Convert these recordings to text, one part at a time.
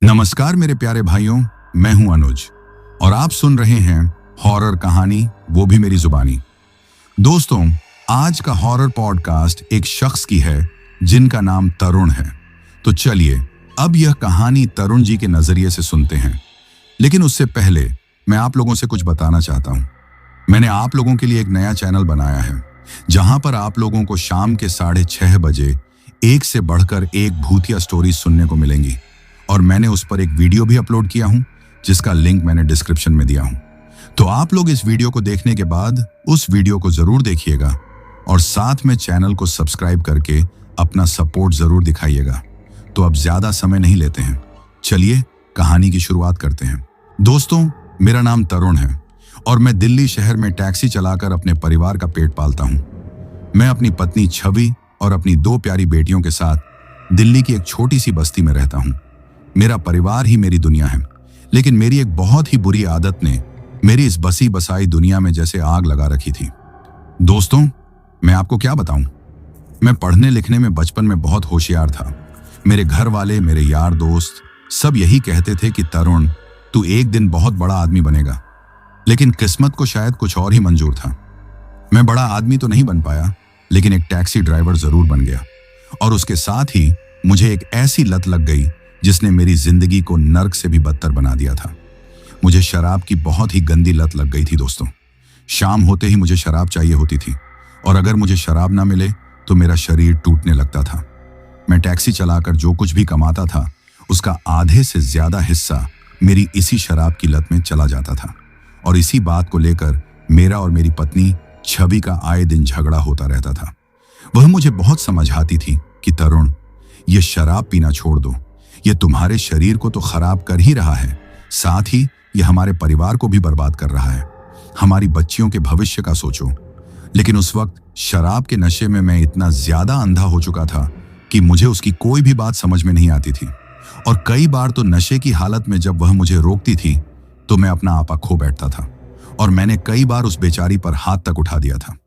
नमस्कार मेरे प्यारे भाइयों, मैं हूं अनुज और आप सुन रहे हैं हॉरर कहानी, वो भी मेरी जुबानी। दोस्तों, आज का हॉरर पॉडकास्ट एक शख्स की है जिनका नाम तरुण है। तो चलिए अब यह कहानी तरुण जी के नजरिए से सुनते हैं। लेकिन उससे पहले मैं आप लोगों से कुछ बताना चाहता हूं। मैंने आप लोगों के लिए एक नया चैनल बनाया है जहां पर आप लोगों को शाम के 6:30 बजे एक से बढ़कर एक भूतिया स्टोरी सुनने को मिलेंगी। और मैंने उस पर एक वीडियो भी अपलोड किया हूं जिसका लिंक मैंने डिस्क्रिप्शन में दिया हूं। तो आप लोग इस वीडियो को देखने के बाद उस वीडियो को जरूर देखिएगा और साथ में चैनल को सब्सक्राइब करके अपना सपोर्ट जरूर दिखाइएगा। तो अब ज्यादा समय नहीं लेते हैं, चलिए कहानी की शुरुआत करते हैं। दोस्तों, मेरा नाम तरुण है और मैं दिल्ली शहर में टैक्सी चलाकर अपने परिवार का पेट पालता हूं। मैं अपनी पत्नी छवि और अपनी 2 प्यारी बेटियों के साथ दिल्ली की एक छोटी सी बस्ती में रहता हूं। मेरा परिवार ही मेरी दुनिया है, लेकिन मेरी एक बहुत ही बुरी आदत ने मेरी इस बसी बसाई दुनिया में जैसे आग लगा रखी थी। दोस्तों, मैं आपको क्या बताऊं, मैं पढ़ने लिखने में बचपन में बहुत होशियार था। मेरे घर वाले, मेरे यार दोस्त सब यही कहते थे कि तरुण, तू एक दिन बहुत बड़ा आदमी बनेगा। लेकिन किस्मत को शायद कुछ और ही मंजूर था। मैं बड़ा आदमी तो नहीं बन पाया, लेकिन एक टैक्सी ड्राइवर जरूर बन गया। और उसके साथ ही मुझे एक ऐसी लत लग गई जिसने मेरी जिंदगी को नर्क से भी बदतर बना दिया था। मुझे शराब की बहुत ही गंदी लत लग गई थी। दोस्तों, शाम होते ही मुझे शराब चाहिए होती थी और अगर मुझे शराब ना मिले तो मेरा शरीर टूटने लगता था। मैं टैक्सी चलाकर जो कुछ भी कमाता था उसका आधे से ज्यादा हिस्सा मेरी इसी शराब की लत में चला जाता था। और इसी बात को लेकर मेरा और मेरी पत्नी छवि का आए दिन झगड़ा होता रहता था। वह मुझे बहुत समझाती थी कि तरुण, ये शराब पीना छोड़ दो, ये तुम्हारे शरीर को तो खराब कर ही रहा है, साथ ही ये हमारे परिवार को भी बर्बाद कर रहा है। हमारी बच्चियों के भविष्य का सोचो। लेकिन उस वक्त शराब के नशे में मैं इतना ज्यादा अंधा हो चुका था कि मुझे उसकी कोई भी बात समझ में नहीं आती थी। और कई बार तो नशे की हालत में जब वह मुझे रोकती थी तो मैं अपना आपा खो बैठता था और मैंने कई बार उस बेचारी पर हाथ तक उठा दिया था।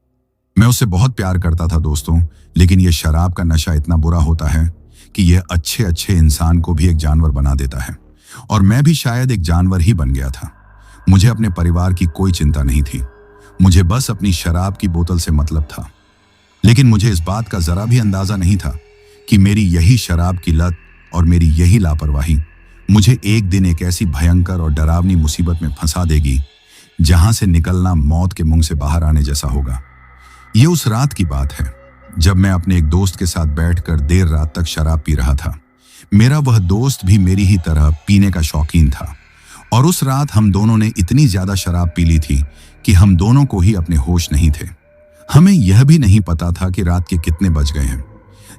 मैं उससे बहुत प्यार करता था दोस्तों, लेकिन यह शराब का नशा इतना बुरा होता है कि यह अच्छे अच्छे इंसान को भी एक जानवर बना देता है। और मैं भी शायद एक जानवर ही बन गया था। मुझे अपने परिवार की कोई चिंता नहीं थी, मुझे बस अपनी शराब की बोतल से मतलब था। लेकिन मुझे इस बात का जरा भी अंदाजा नहीं था कि मेरी यही शराब की लत और मेरी यही लापरवाही मुझे एक दिन एक ऐसी भयंकर और डरावनी मुसीबत में फंसा देगी जहां से निकलना मौत के मुंह से बाहर आने जैसा होगा। ये उस रात की बात है जब मैं अपने एक दोस्त के साथ बैठकर देर रात तक शराब पी रहा था। मेरा वह दोस्त भी मेरी ही तरह पीने का शौकीन था और उस रात हम दोनों ने इतनी ज्यादा शराब पी ली थी कि हम दोनों को ही अपने होश नहीं थे। हमें यह भी नहीं पता था कि रात के कितने बज गए हैं।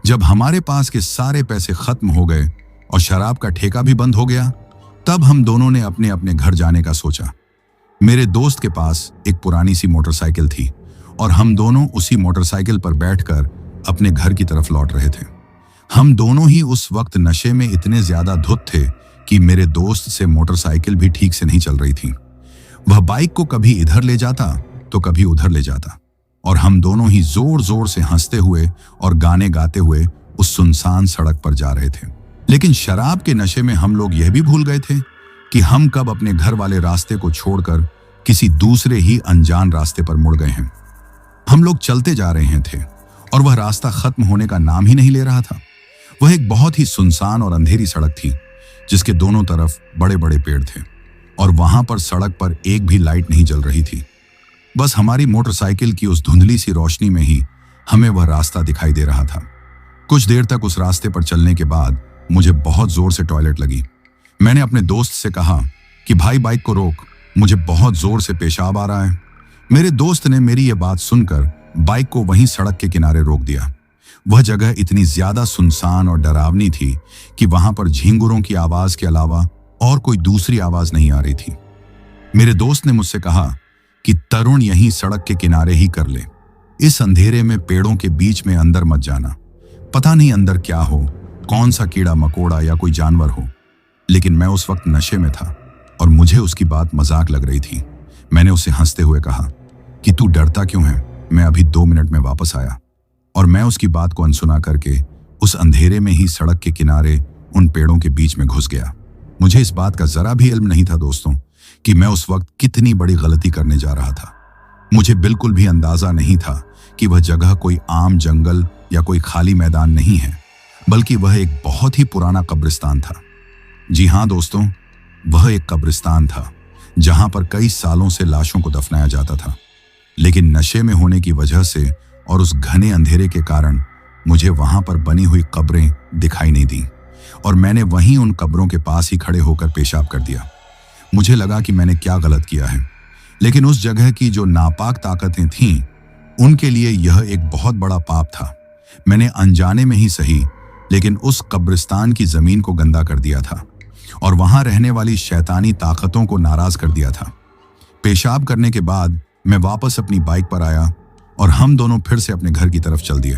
जब हमारे पास के सारे पैसे खत्म हो गए और शराब का ठेका भी बंद हो गया, तब हम दोनों ने अपने अपने घर जाने का सोचा। मेरे दोस्त के पास एक पुरानी सी मोटरसाइकिल थी और हम दोनों उसी मोटरसाइकिल पर बैठकर अपने घर की तरफ लौट रहे थे। हम दोनों ही उस वक्त नशे में इतने ज्यादा धुत थे कि मेरे दोस्त से मोटरसाइकिल भी ठीक से नहीं चल रही थी। वह बाइक को कभी इधर ले जाता तो कभी उधर ले जाता और हम दोनों ही जोर जोर से हंसते हुए और गाने गाते हुए उस सुनसान सड़क पर जा रहे थे। लेकिन शराब के नशे में हम लोग यह भी भूल गए थे कि हम कब अपने घर वाले रास्ते को छोड़कर किसी दूसरे ही अनजान रास्ते पर मुड़ गए हैं। हम लोग चलते जा रहे थे और वह रास्ता खत्म होने का नाम ही नहीं ले रहा था। वह एक बहुत ही सुनसान और अंधेरी सड़क थी जिसके दोनों तरफ बड़े बड़े पेड़ थे और वहां पर सड़क पर एक भी लाइट नहीं जल रही थी। बस हमारी मोटरसाइकिल की उस धुंधली सी रोशनी में ही हमें वह रास्ता दिखाई दे रहा था। कुछ देर तक उस रास्ते पर चलने के बाद मुझे बहुत जोर से टॉयलेट लगी। मैंने अपने दोस्त से कहा कि भाई बाइक को रोक, मुझे बहुत जोर से पेशाब आ रहा है। मेरे दोस्त ने मेरी यह बात सुनकर बाइक को वहीं सड़क के किनारे रोक दिया। वह जगह इतनी ज्यादा सुनसान और डरावनी थी कि वहां पर झींगुरों की आवाज के अलावा और कोई दूसरी आवाज नहीं आ रही थी। मेरे दोस्त ने मुझसे कहा कि तरुण यहीं सड़क के किनारे ही कर ले, इस अंधेरे में पेड़ों के बीच में अंदर मत जाना, पता नहीं अंदर क्या हो, कौन सा कीड़ा मकोड़ा या कोई जानवर हो। लेकिन मैं उस वक्त नशे में था और मुझे उसकी बात मजाक लग रही थी। मैंने उसे हंसते हुए कहा कि तू डरता क्यों है, मैं अभी 2 मिनट में वापस आया। और मैं उसकी बात को अनसुना करके उस अंधेरे में ही सड़क के किनारे उन पेड़ों के बीच में घुस गया। मुझे इस बात का जरा भी इल्म नहीं था दोस्तों कि मैं उस वक्त कितनी बड़ी गलती करने जा रहा था। मुझे बिल्कुल भी अंदाजा नहीं था कि वह जगह कोई आम जंगल या कोई खाली मैदान नहीं है, बल्कि वह एक बहुत ही पुराना कब्रिस्तान था। जी हाँ दोस्तों, वह एक कब्रिस्तान था जहां पर कई सालों से लाशों को दफनाया जाता था। लेकिन नशे में होने की वजह से और उस घने अंधेरे के कारण मुझे वहां पर बनी हुई कब्रें दिखाई नहीं दी और मैंने वहीं उन कब्रों के पास ही खड़े होकर पेशाब कर दिया। मुझे लगा कि मैंने क्या गलत किया है, लेकिन उस जगह की जो नापाक ताकतें थीं, उनके लिए यह एक बहुत बड़ा पाप था। मैंने अनजाने में ही सही, लेकिन उस कब्रिस्तान की जमीन को गंदा कर दिया था और वहां रहने वाली शैतानी ताकतों को नाराज कर दिया था। पेशाब करने के बाद मैं वापस अपनी बाइक पर आया और हम दोनों फिर से अपने घर की तरफ चल दिए।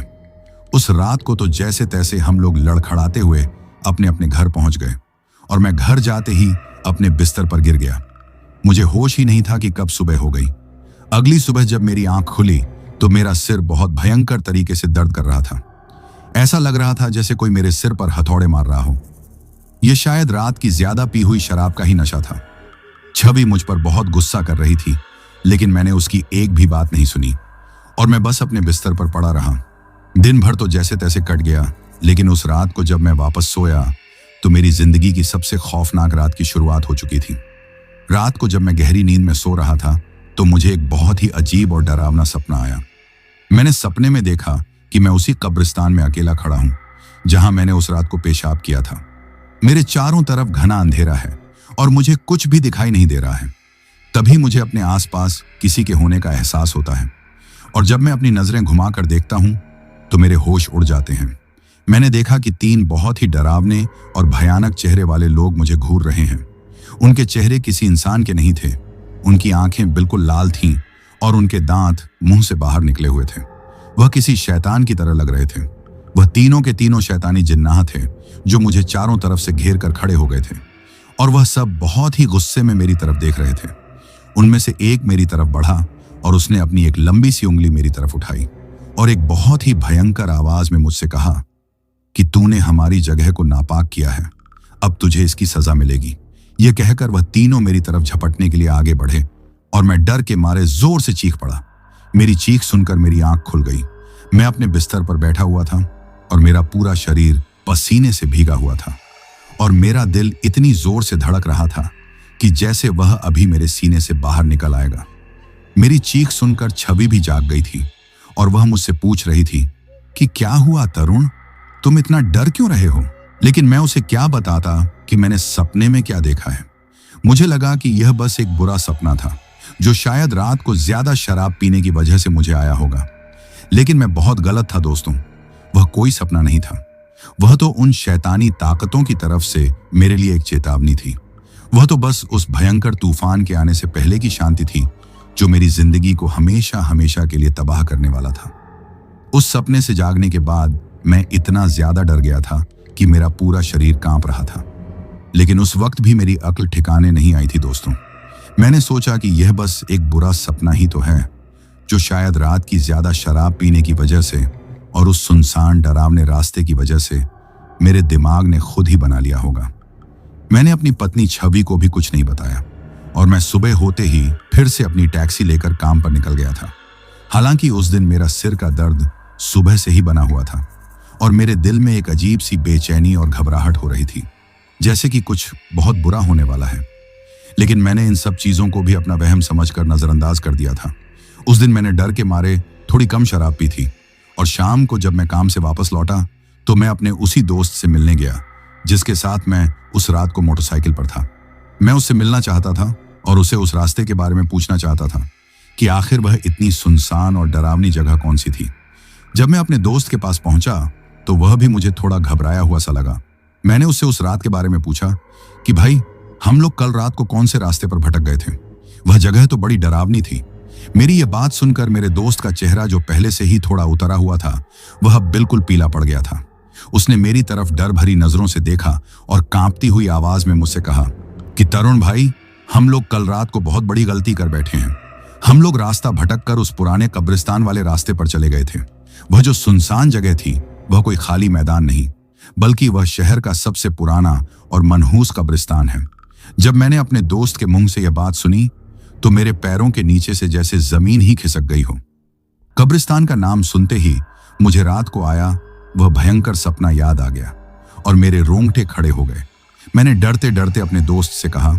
उस रात को तो जैसे तैसे हम लोग लड़खड़ाते हुए अपने अपने घर पहुंच गए और मैं घर जाते ही अपने बिस्तर पर गिर गया। मुझे होश ही नहीं था कि कब सुबह हो गई। अगली सुबह जब मेरी आंख खुली तो मेरा सिर बहुत भयंकर तरीके से दर्द कर रहा था। ऐसा लग रहा था जैसे कोई मेरे सिर पर हथौड़े मार रहा हो। यह शायद रात की ज्यादा पी हुई शराब का ही नशा था। छवि मुझ पर बहुत गुस्सा कर रही थी, लेकिन मैंने उसकी एक भी बात नहीं सुनी और मैं बस अपने बिस्तर पर पड़ा रहा। दिन भर तो जैसे तैसे कट गया, लेकिन उस रात को जब मैं वापस सोया तो मेरी जिंदगी की सबसे खौफनाक रात की शुरुआत हो चुकी थी। रात को जब मैं गहरी नींद में सो रहा था तो मुझे एक बहुत ही अजीब और डरावना सपना आया। मैंने सपने में देखा कि मैं उसी कब्रिस्तान में अकेला खड़ा हूं जहां मैंने उस रात को पेशाब किया था। मेरे चारों तरफ घना अंधेरा है और मुझे कुछ भी दिखाई नहीं दे रहा है। तभी मुझे अपने आसपास किसी के होने का एहसास होता है और जब मैं अपनी नजरें घुमाकर देखता हूं तो मेरे होश उड़ जाते हैं। मैंने देखा कि 3 बहुत ही डरावने और भयानक चेहरे वाले लोग मुझे घूर रहे हैं। उनके चेहरे किसी इंसान के नहीं थे। उनकी आंखें बिल्कुल लाल थीं और उनके दांत मुंह से बाहर निकले हुए थे। वह किसी शैतान की तरह लग रहे थे। वह तीनों के तीनों शैतानी जिन्नाह थे जो मुझे चारों तरफ से घेर कर खड़े हो गए थे और वह सब बहुत ही गुस्से में मेरी तरफ देख रहे थे। उनमें से एक मेरी तरफ बढ़ा और उसने अपनी एक लंबी सी उंगली मेरी तरफ उठाई और एक बहुत ही भयंकर आवाज में मुझसे कहा कि तूने हमारी जगह को नापाक किया है, अब तुझे इसकी सजा मिलेगी। यह कहकर वह तीनों मेरी तरफ झपटने के लिए आगे बढ़े और मैं डर के मारे जोर से चीख पड़ा। मेरी चीख सुनकर मेरी आंख खुल गई। मैं अपने बिस्तर पर बैठा हुआ था और मेरा पूरा शरीर पसीने से भीगा हुआ था और मेरा दिल इतनी जोर से धड़क रहा था कि जैसे वह अभी मेरे सीने से बाहर निकल आएगा। मेरी चीख सुनकर छवि भी जाग गई थी और वह मुझसे पूछ रही थी कि क्या हुआ तरुण, तुम इतना डर क्यों रहे हो? लेकिन मैं उसे क्या बताता कि मैंने सपने में क्या देखा है। मुझे लगा कि यह बस एक बुरा सपना था जो शायद रात को ज्यादा शराब पीने की वजह से मुझे आया होगा। लेकिन मैं बहुत गलत था दोस्तों। वह कोई सपना नहीं था। वह तो उन शैतानी ताकतों की तरफ से मेरे लिए एक चेतावनी थी। वह तो बस उस भयंकर तूफान के आने से पहले की शांति थी जो मेरी जिंदगी को हमेशा हमेशा के लिए तबाह करने वाला था। उस सपने से जागने के बाद मैं इतना ज्यादा डर गया था कि मेरा पूरा शरीर कांप रहा था। लेकिन उस वक्त भी मेरी अक्ल ठिकाने नहीं आई थी दोस्तों। मैंने सोचा कि यह बस एक बुरा सपना ही तो है जो शायद रात की ज्यादा शराब पीने की वजह से और उस सुनसान डरावने रास्ते की वजह से मेरे दिमाग ने खुद ही बना लिया होगा। मैंने अपनी पत्नी छवि को भी कुछ नहीं बताया और मैं सुबह होते ही फिर से अपनी टैक्सी लेकर काम पर निकल गया था। हालांकि उस दिन मेरा सिर का दर्द सुबह से ही बना हुआ था और मेरे दिल में एक अजीब सी बेचैनी और घबराहट हो रही थी, जैसे कि कुछ बहुत बुरा होने वाला है। लेकिन मैंने इन सब चीजों को भी अपना वहम समझकर नजरअंदाज कर दिया था। उस दिन मैंने डर के मारे थोड़ी कम शराब पी थी और शाम को जब मैं काम से वापस लौटा तो मैं अपने उसी दोस्त से मिलने गया जिसके साथ मैं उस रात को मोटरसाइकिल पर था। मैं उससे मिलना चाहता था और उसे उस रास्ते के बारे में पूछना चाहता था कि आखिर वह इतनी सुनसान और डरावनी जगह कौन सी थी। जब मैं अपने दोस्त के पास पहुंचा तो वह भी मुझे थोड़ा घबराया हुआ सा लगा। मैंने उससे उस रात के बारे में पूछा कि भाई, हम लोग कल रात को कौन से रास्ते पर भटक गए थे? वह जगह तो बड़ी डरावनी थी। मेरी यह बात सुनकर मेरे दोस्त का चेहरा जो पहले से ही थोड़ा उतरा हुआ था वह बिल्कुल पीला पड़ गया था। उसने मेरी तरफ डर भरी नजरों से देखा और कांपती हुई आवाज में मुझसे कहा कि तरुण भाई, हम लोग कल रात को बहुत बड़ी गलती कर बैठे हैं। हम लोग रास्ता भटक कर उस पुराने कब्रिस्तान वाले रास्ते पर चले गए थे। वह जो सुनसान जगह थी वह कोई खाली मैदान नहीं बल्कि वह शहर का सबसे पुराना और मनहूस कब्रिस्तान है। जब मैंने अपने दोस्त के मुंह से यह बात सुनी तो मेरे पैरों के नीचे से जैसे जमीन ही खिसक गई हो। कब्रिस्तान का नाम सुनते ही मुझे रात को आया वह भयंकर सपना याद आ गया और मेरे रोंगटे खड़े हो गए। मैंने डरते डरते अपने दोस्त से कहा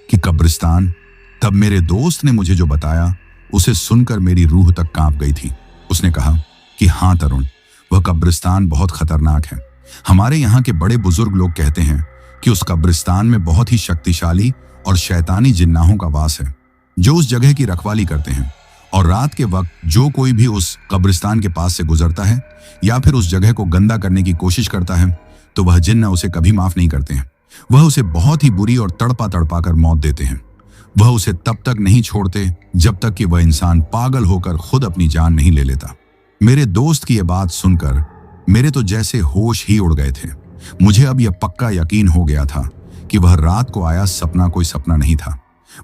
कि कब्रिस्तान। तब मेरे दोस्त ने मुझे जो बताया उसे सुनकर मेरी रूह तक कांप गई थी। उसने कहा कि हाँ तरुण, वह कब्रिस्तान बहुत खतरनाक है। हमारे यहाँ के बड़े बुजुर्ग लोग कहते हैं कि उस कब्रिस्तान में बहुत ही शक्तिशाली और शैतानी जिन्नाहों का वास है जो उस जगह की रखवाली करते हैं, और रात के वक्त जो कोई भी उस कब्रिस्तान के पास से गुजरता है या फिर उस जगह को गंदा करने की कोशिश करता है तो वह जिन्न उसे कभी माफ नहीं करते हैं। वह उसे बहुत ही बुरी और तड़पा तड़पा कर मौत देते हैं। वह उसे तब तक नहीं छोड़ते जब तक कि वह इंसान पागल होकर खुद अपनी जान नहीं ले लेता। मेरे दोस्त की यह बात सुनकर मेरे तो जैसे होश ही उड़ गए थे। मुझे अब यह पक्का यकीन हो गया था कि वह रात को आया सपना कोई सपना नहीं था,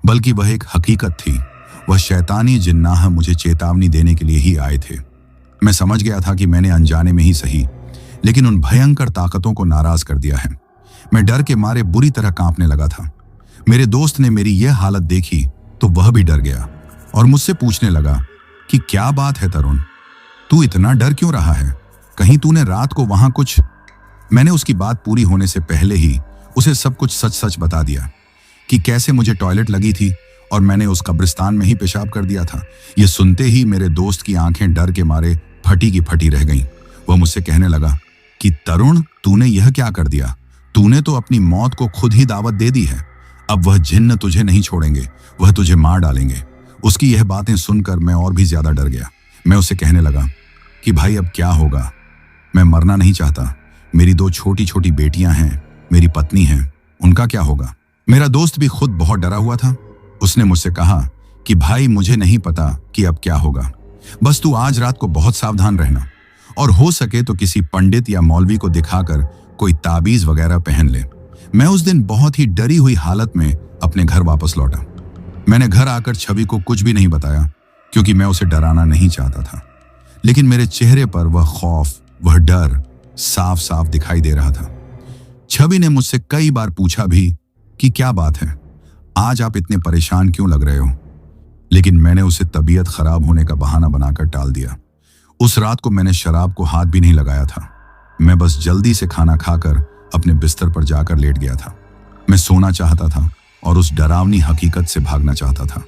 बल्कि वह एक हकीकत थी। वह शैतानी जिन्नाह मुझे चेतावनी देने के लिए ही आए थे। मैं समझ गया था कि मैंने अनजाने में ही सही, लेकिन उन भयंकर ताकतों को नाराज कर दिया है। मैं डर के मारे बुरी तरह कांपने लगा था। मेरे दोस्त ने मेरी यह हालत देखी तो वह भी डर गया और मुझसे पूछने लगा कि क्या बात है तरुण, तू इतना डर क्यों रहा है? कहीं तूने रात को वहां कुछ। मैंने उसकी बात पूरी होने से पहले ही उसे सब कुछ सच सच बता दिया कि कैसे मुझे टॉयलेट लगी थी और मैंने उस कब्रिस्तान में ही पेशाब कर दिया था। यह सुनते ही मेरे दोस्त की आंखें डर के मारे फटी की फटी रह गईं। वह मुझसे कहने लगा कि तरुण, तूने यह क्या कर दिया? तूने तो अपनी मौत को खुद ही दावत दे दी है। अब वह जिन्न तुझे नहीं छोड़ेंगे, वह तुझे मार डालेंगे। उसकी यह बातें सुनकर मैं और भी ज्यादा डर गया। मैं उसे कहने लगा कि भाई अब क्या होगा? मैं मरना नहीं चाहता। मेरी 2 छोटी छोटी बेटियां हैं, मेरी पत्नी है, उनका क्या होगा? मेरा दोस्त भी खुद बहुत डरा हुआ था। उसने मुझसे कहा कि भाई मुझे नहीं पता कि अब क्या होगा, बस तू आज रात को बहुत सावधान रहना और हो सके तो किसी पंडित या मौलवी को दिखाकर कोई ताबीज वगैरह पहन ले। मैं उस दिन बहुत ही डरी हुई हालत में अपने घर वापस लौटा। मैंने घर आकर छवि को कुछ भी नहीं बताया क्योंकि मैं उसे डराना नहीं चाहता था, लेकिन मेरे चेहरे पर वह खौफ, वह डर साफ साफ दिखाई दे रहा था। छवि ने मुझसे कई बार पूछा भी कि क्या बात है, आज आप इतने परेशान क्यों लग रहे हो, लेकिन मैंने उसे तबीयत खराब होने का बहाना बनाकर टाल दिया। उस रात को मैंने शराब को हाथ भी नहीं लगाया था। मैं बस जल्दी से खाना खाकर अपने बिस्तर पर जाकर लेट गया था। मैं सोना चाहता था और उस डरावनी हकीकत से भागना चाहता था,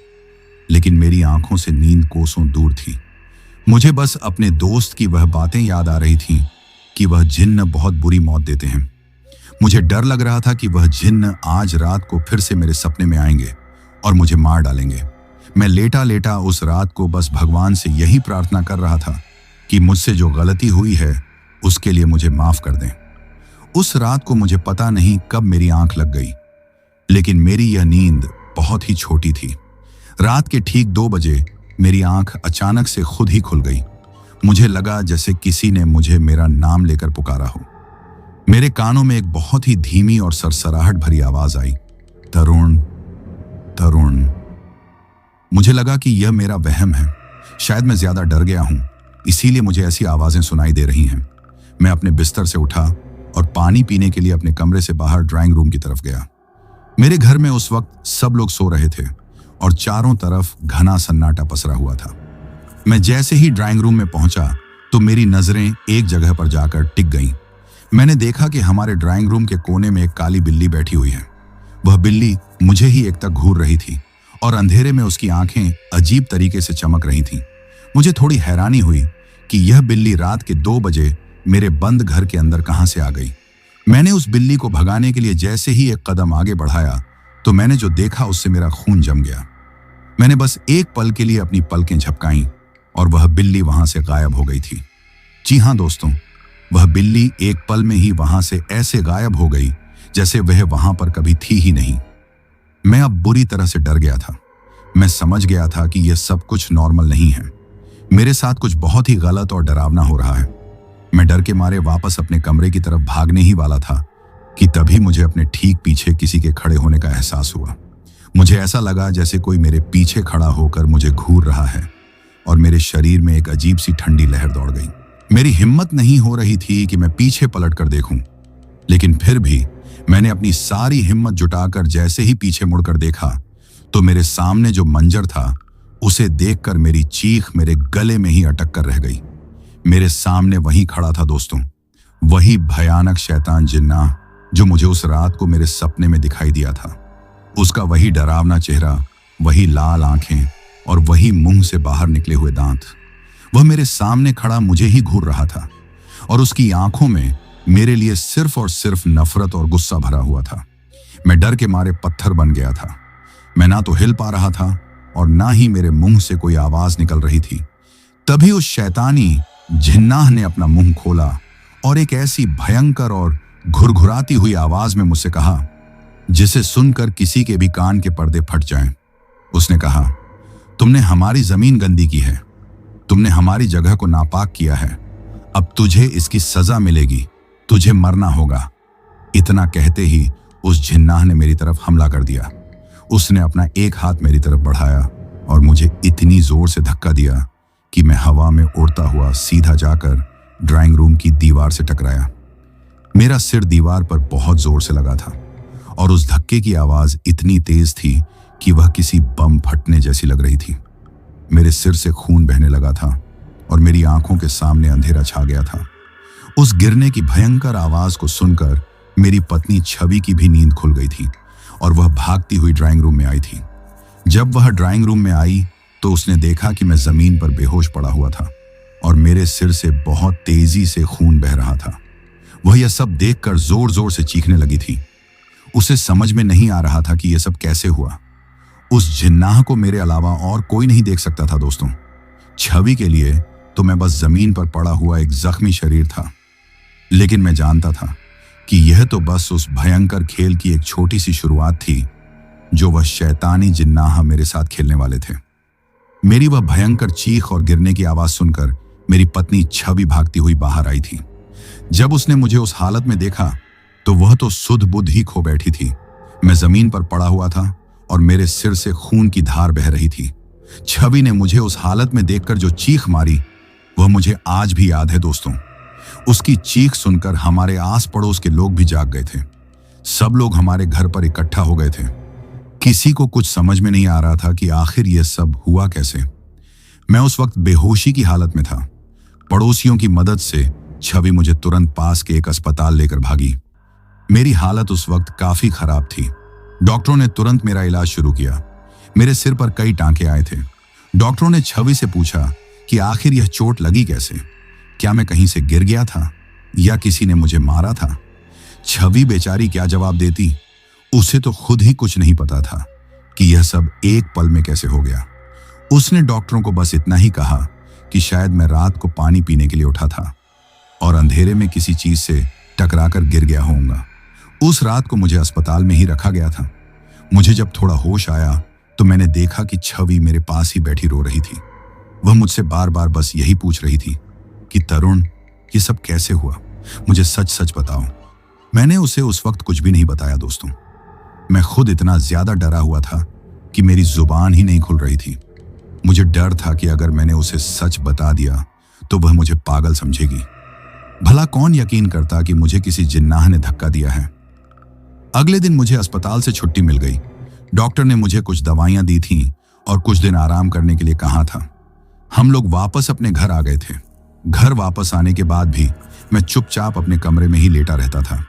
लेकिन मेरी आंखों से नींद कोसों दूर थी। मुझे बस अपने दोस्त की वह बातें याद आ रही थीं कि वह जिन्न बहुत बुरी मौत देते हैं। मुझे डर लग रहा था कि वह जिन्न आज रात को फिर से मेरे सपने में आएंगे और मुझे मार डालेंगे। मैं लेटा लेटा उस रात को बस भगवान से यही प्रार्थना कर रहा था कि मुझसे जो गलती हुई है उसके लिए मुझे माफ कर दें। उस रात को मुझे पता नहीं कब मेरी आंख लग गई, लेकिन मेरी यह नींद बहुत ही छोटी थी। रात के ठीक 2 बजे मेरी आंख अचानक से खुद ही खुल गई। मुझे लगा जैसे किसी ने मुझे मेरा नाम लेकर पुकारा हो। मेरे कानों में एक बहुत ही धीमी और सरसराहट भरी आवाज आई, तरुण, तरुण। मुझे लगा कि यह मेरा वहम है, शायद मैं ज्यादा डर गया हूं, इसीलिए मुझे ऐसी आवाजें सुनाई दे रही हैं। मैं अपने बिस्तर से उठा और पानी पीने के लिए अपने कमरे से बाहर ड्राइंग रूम की तरफ गया। मेरे घर में उस वक्त सब लोग सो रहे थे और चारों तरफ घना सन्नाटा पसरा हुआ था। मैं जैसे ही ड्राइंग रूम में पहुंचा तो मेरी नजरें एक जगह पर जाकर टिक गईं। मैंने देखा कि हमारे ड्राइंग रूम के कोने में एक काली बिल्ली बैठी हुई है। वह बिल्ली मुझे ही एकटक घूर रही थी और अंधेरे में उसकी आंखें अजीब तरीके से चमक रही थीं। मुझे थोड़ी हैरानी हुई कि यह बिल्ली रात के 2 बजे मेरे बंद घर के अंदर कहां से आ गई। मैंने उस बिल्ली को भगाने के लिए जैसे ही एक कदम आगे बढ़ाया तो मैंने जो देखा उससे मेरा खून जम गया। मैंने बस एक पल के लिए अपनी पलकें झपकाईं और वह बिल्ली वहां से गायब हो गई थी। जी हां दोस्तों, वह बिल्ली एक पल में ही वहां से ऐसे गायब हो गई जैसे वह वहां पर कभी थी ही नहीं। मैं अब बुरी तरह से डर गया था। मैं समझ गया था कि यह सब कुछ नॉर्मल नहीं है। मेरे साथ कुछ बहुत ही गलत और डरावना हो रहा है। मैं डर के मारे वापस अपने कमरे की तरफ भागने ही वाला था कि तभी मुझे अपने ठीक पीछे किसी के खड़े होने का एहसास हुआ। मुझे ऐसा लगा जैसे कोई मेरे पीछे खड़ा होकर मुझे घूर रहा है और मेरे शरीर में एक अजीब सी ठंडी लहर दौड़ गई। मेरी हिम्मत नहीं हो रही थी कि मैं पीछे पलट कर देखूं, लेकिन फिर भी मैंने अपनी सारी हिम्मत जुटाकर जैसे ही पीछे मुड़कर देखा तो मेरे सामने जो मंजर था उसे देखकर मेरी चीख मेरे गले में ही अटक कर रह गई। मेरे सामने वही खड़ा था दोस्तों, वही भयानक शैतान जिन्नाह जो मुझे उस रात को मेरे सपने में दिखाई दिया था। उसका वही डरावना चेहरा, वही लाल आंखें और वही मुंह से बाहर निकले हुए दांत। वह मेरे सामने खड़ा मुझे ही घूर रहा था और उसकी आंखों में मेरे लिए सिर्फ और सिर्फ नफरत और गुस्सा भरा हुआ था। मैं डर के मारे पत्थर बन गया था। मैं ना तो हिल पा रहा था और ना ही मेरे मुंह से कोई आवाज निकल रही थी। तभी उस शैतानी जिन्नाह ने अपना मुंह खोला और एक ऐसी भयंकर और घुरघुराती हुई आवाज में मुझसे कहा, जिसे सुनकर किसी के भी कान के पर्दे फट जाएं। उसने कहा, तुमने हमारी जमीन गंदी की है, तुमने हमारी जगह को नापाक किया है, अब तुझे इसकी सजा मिलेगी, तुझे मरना होगा। इतना कहते ही उस जिन्नाह ने मेरी तरफ हमला कर दिया। उसने अपना एक हाथ मेरी तरफ बढ़ाया और मुझे इतनी जोर से धक्का दिया कि मैं हवा में उड़ता हुआ सीधा जाकर ड्राइंग रूम की दीवार से टकराया। मेरा सिर दीवार पर बहुत जोर से लगा था और उस धक्के की आवाज इतनी तेज थी कि वह किसी बम फटने जैसी लग रही थी। मेरे सिर से खून बहने लगा था और मेरी आंखों के सामने अंधेरा छा गया था। उस गिरने की भयंकर आवाज को सुनकर मेरी पत्नी छवि की भी नींद खुल गई थी और वह भागती हुई ड्राइंग रूम में आई थी। जब वह ड्राइंग रूम में आई तो उसने देखा कि मैं जमीन पर बेहोश पड़ा हुआ था और मेरे सिर से बहुत तेजी से खून बह रहा था। वह यह सब देखकर जोर जोर से चीखने लगी थी। उसे समझ में नहीं आ रहा था कि यह सब कैसे हुआ। उस जिन्नाह को मेरे अलावा और कोई नहीं देख सकता था दोस्तों। छवि के लिए तो मैं बस जमीन पर पड़ा हुआ एक जख्मी शरीर था, लेकिन मैं जानता था कि यह तो बस उस भयंकर खेल की एक छोटी सी शुरुआत थी जो वह शैतानी जिन्नाह मेरे साथ खेलने वाले थे। मेरी वह भयंकर चीख और गिरने की आवाज सुनकर मेरी पत्नी छवि भागती हुई बाहर आई थी। जब उसने मुझे उस हालत में देखा तो वह तो सुध बुध ही खो बैठी थी। मैं जमीन पर पड़ा हुआ था और मेरे सिर से खून की धार बह रही थी। छवि ने मुझे उस हालत में देखकर जो चीख मारी वह मुझे आज भी याद है दोस्तों। उसकी चीख सुनकर हमारे आस पड़ोस के लोग भी जाग गए थे। सब लोग हमारे घर पर इकट्ठा हो गए थे। किसी को कुछ समझ में नहीं आ रहा था कि आखिर यह सब हुआ कैसे। मैं उस वक्त बेहोशी की हालत में था। पड़ोसियों की मदद से छवि मुझे तुरंत पास के एक अस्पताल लेकर भागी। मेरी हालत उस वक्त काफी खराब थी। डॉक्टरों ने तुरंत मेरा इलाज शुरू किया। मेरे सिर पर कई टांके आए थे। डॉक्टरों ने छवि से पूछा कि आखिर यह चोट लगी कैसे, क्या मैं कहीं से गिर गया था या किसी ने मुझे मारा था। छवि बेचारी क्या जवाब देती, उसे तो खुद ही कुछ नहीं पता था कि यह सब एक पल में कैसे हो गया। उसने डॉक्टरों को बस इतना ही कहा कि शायद मैं रात को पानी पीने के लिए उठा था और अंधेरे में किसी चीज से टकराकर गिर गया होऊंगा। उस रात को मुझे अस्पताल में ही रखा गया था। मुझे जब थोड़ा होश आया तो मैंने देखा कि छवि मेरे पास ही बैठी रो रही थी। वह मुझसे बार बार बस यही पूछ रही थी कि तरुण, ये सब कैसे हुआ, मुझे सच सच बताओ। मैंने उसे उस वक्त कुछ भी नहीं बताया दोस्तों। मैं खुद इतना ज्यादा डरा हुआ था कि मेरी जुबान ही नहीं खुल रही थी। मुझे डर था कि अगर मैंने उसे सच बता दिया तो वह मुझे पागल समझेगी। भला कौन यकीन करता कि मुझे किसी जिन्नाह ने धक्का दिया है। अगले दिन मुझे अस्पताल से छुट्टी मिल गई। डॉक्टर ने मुझे कुछ दवाइयां दी थीं और कुछ दिन आराम करने के लिए कहा था। हम लोग वापस अपने घर आ गए थे। घर वापस आने के बाद भी मैं चुपचाप अपने कमरे में ही लेटा रहता था।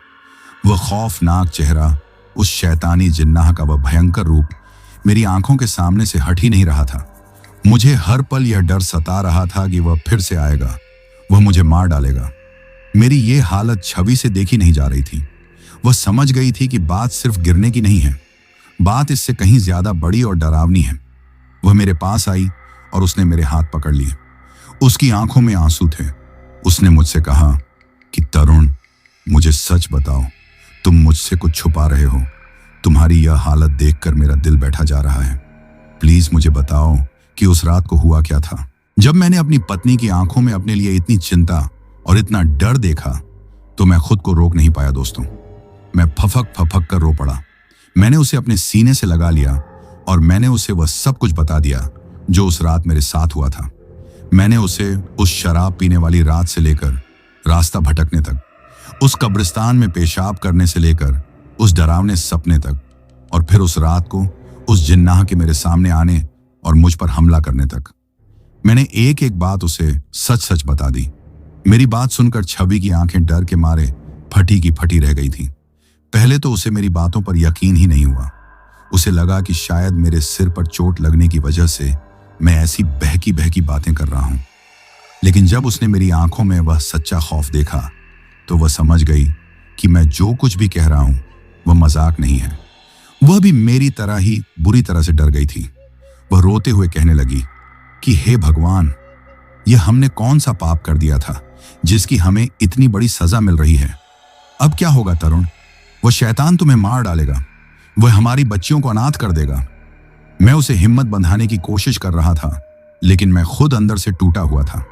वह खौफनाक चेहरा, उस शैतानी जिन्नाह का वह भयंकर रूप मेरी आंखों के सामने से हट ही नहीं रहा था। मुझे हर पल यह डर सता रहा था कि वह फिर से आएगा, वह मुझे मार डालेगा। मेरी ये हालत छवि से देखी नहीं जा रही थी। वह समझ गई थी कि बात सिर्फ गिरने की नहीं है, बात इससे कहीं ज्यादा बड़ी और डरावनी है। वह मेरे पास आई और उसने मेरे हाथ पकड़ लिए। उसकी आंखों में आंसू थे। उसने मुझसे कहा कि तरुण, मुझे सच बताओ, तुम मुझसे कुछ छुपा रहे हो। तुम्हारी यह हालत देखकर मेरा दिल बैठा जा रहा है। प्लीज मुझे बताओ कि उस रात को हुआ क्या था। जब मैंने अपनी पत्नी की आंखों में अपने लिए इतनी चिंता और इतना डर देखा तो मैं खुद को रोक नहीं पाया दोस्तों। मैं फफक फफक कर रो पड़ा। मैंने उसे अपने सीने से लगा लिया और मैंने उसे वह सब कुछ बता दिया जो उस रात मेरे साथ हुआ था। मैंने उसे उस शराब पीने वाली रात से लेकर रास्ता भटकने तक, उस कब्रिस्तान में पेशाब करने से लेकर उस डरावने सपने तक, और फिर उस रात को उस जिन्नाह के मेरे सामने आने और मुझ पर हमला करने तक। मैंने एक एक बात उसे सच सच बता दी। मेरी बात सुनकर छवि की आंखें डर के मारे फटी की फटी रह गई थी। पहले तो उसे मेरी बातों पर यकीन ही नहीं हुआ। उसे लगा कि शायद मेरे सिर पर चोट लगने की वजह से मैं ऐसी बहकी बहकी बातें कर रहा हूं। लेकिन जब उसने मेरी आंखों में वह सच्चा खौफ देखा तो वह समझ गई कि मैं जो कुछ भी कह रहा हूं वह मजाक नहीं है। वह भी मेरी तरह ही बुरी तरह से डर गई थी। वह रोते हुए कहने लगी कि हे भगवान, यह हमने कौन सा पाप कर दिया था जिसकी हमें इतनी बड़ी सजा मिल रही है। अब क्या होगा तरुण? वह शैतान तुम्हें मार डालेगा, वह हमारी बच्चियों को अनाथ कर देगा। मैं उसे हिम्मत बंधाने की कोशिश कर रहा था, लेकिन मैं खुद अंदर से टूटा हुआ था।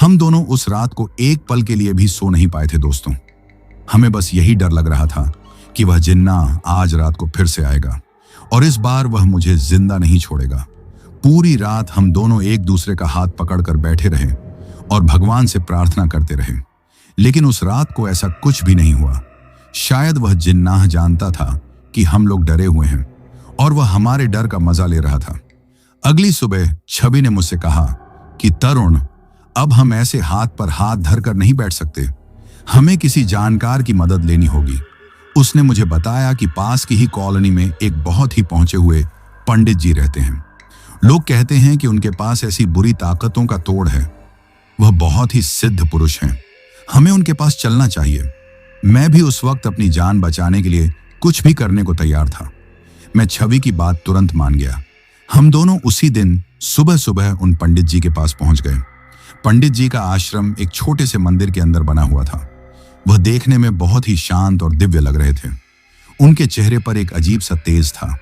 हम दोनों उस रात को एक पल के लिए भी सो नहीं पाए थे दोस्तों। हमें बस यही डर लग रहा था कि वह जिन्ना आज रात को फिर से आएगा और इस बार वह मुझे जिंदा नहीं छोड़ेगा। पूरी रात हम दोनों एक दूसरे का हाथ पकड़कर बैठे रहे और भगवान से प्रार्थना करते रहे, लेकिन उस रात को ऐसा कुछ भी नहीं हुआ। शायद वह जिन्नाह जानता था कि हम लोग डरे हुए हैं और वह हमारे डर का मजा ले रहा था। अगली सुबह छवि ने मुझसे कहा कि तरुण, अब हम ऐसे हाथ पर हाथ धरकर नहीं बैठ सकते, हमें किसी जानकार की मदद लेनी होगी। उसने मुझे बताया कि पास की ही कॉलोनी में एक बहुत ही पहुंचे हुए पंडित जी रहते हैं। लोग कहते हैं कि उनके पास ऐसी बुरी ताकतों का तोड़ है। वह बहुत ही सिद्ध पुरुष हैं। हमें उनके पास चलना चाहिए। मैं भी उस वक्त अपनी जान बचाने के लिए कुछ भी करने को तैयार था। मैं छवि की बात तुरंत मान गया। हम दोनों उसी दिन सुबह सुबह उन पंडित जी के पास पहुंच गए। पंडित जी का आश्रम एक छोटे से मंदिर के अंदर बना हुआ था। वह देखने में बहुत ही शांत और दिव्य लग रहे थे। उनके चेहरे पर एक अजीब सा तेज था।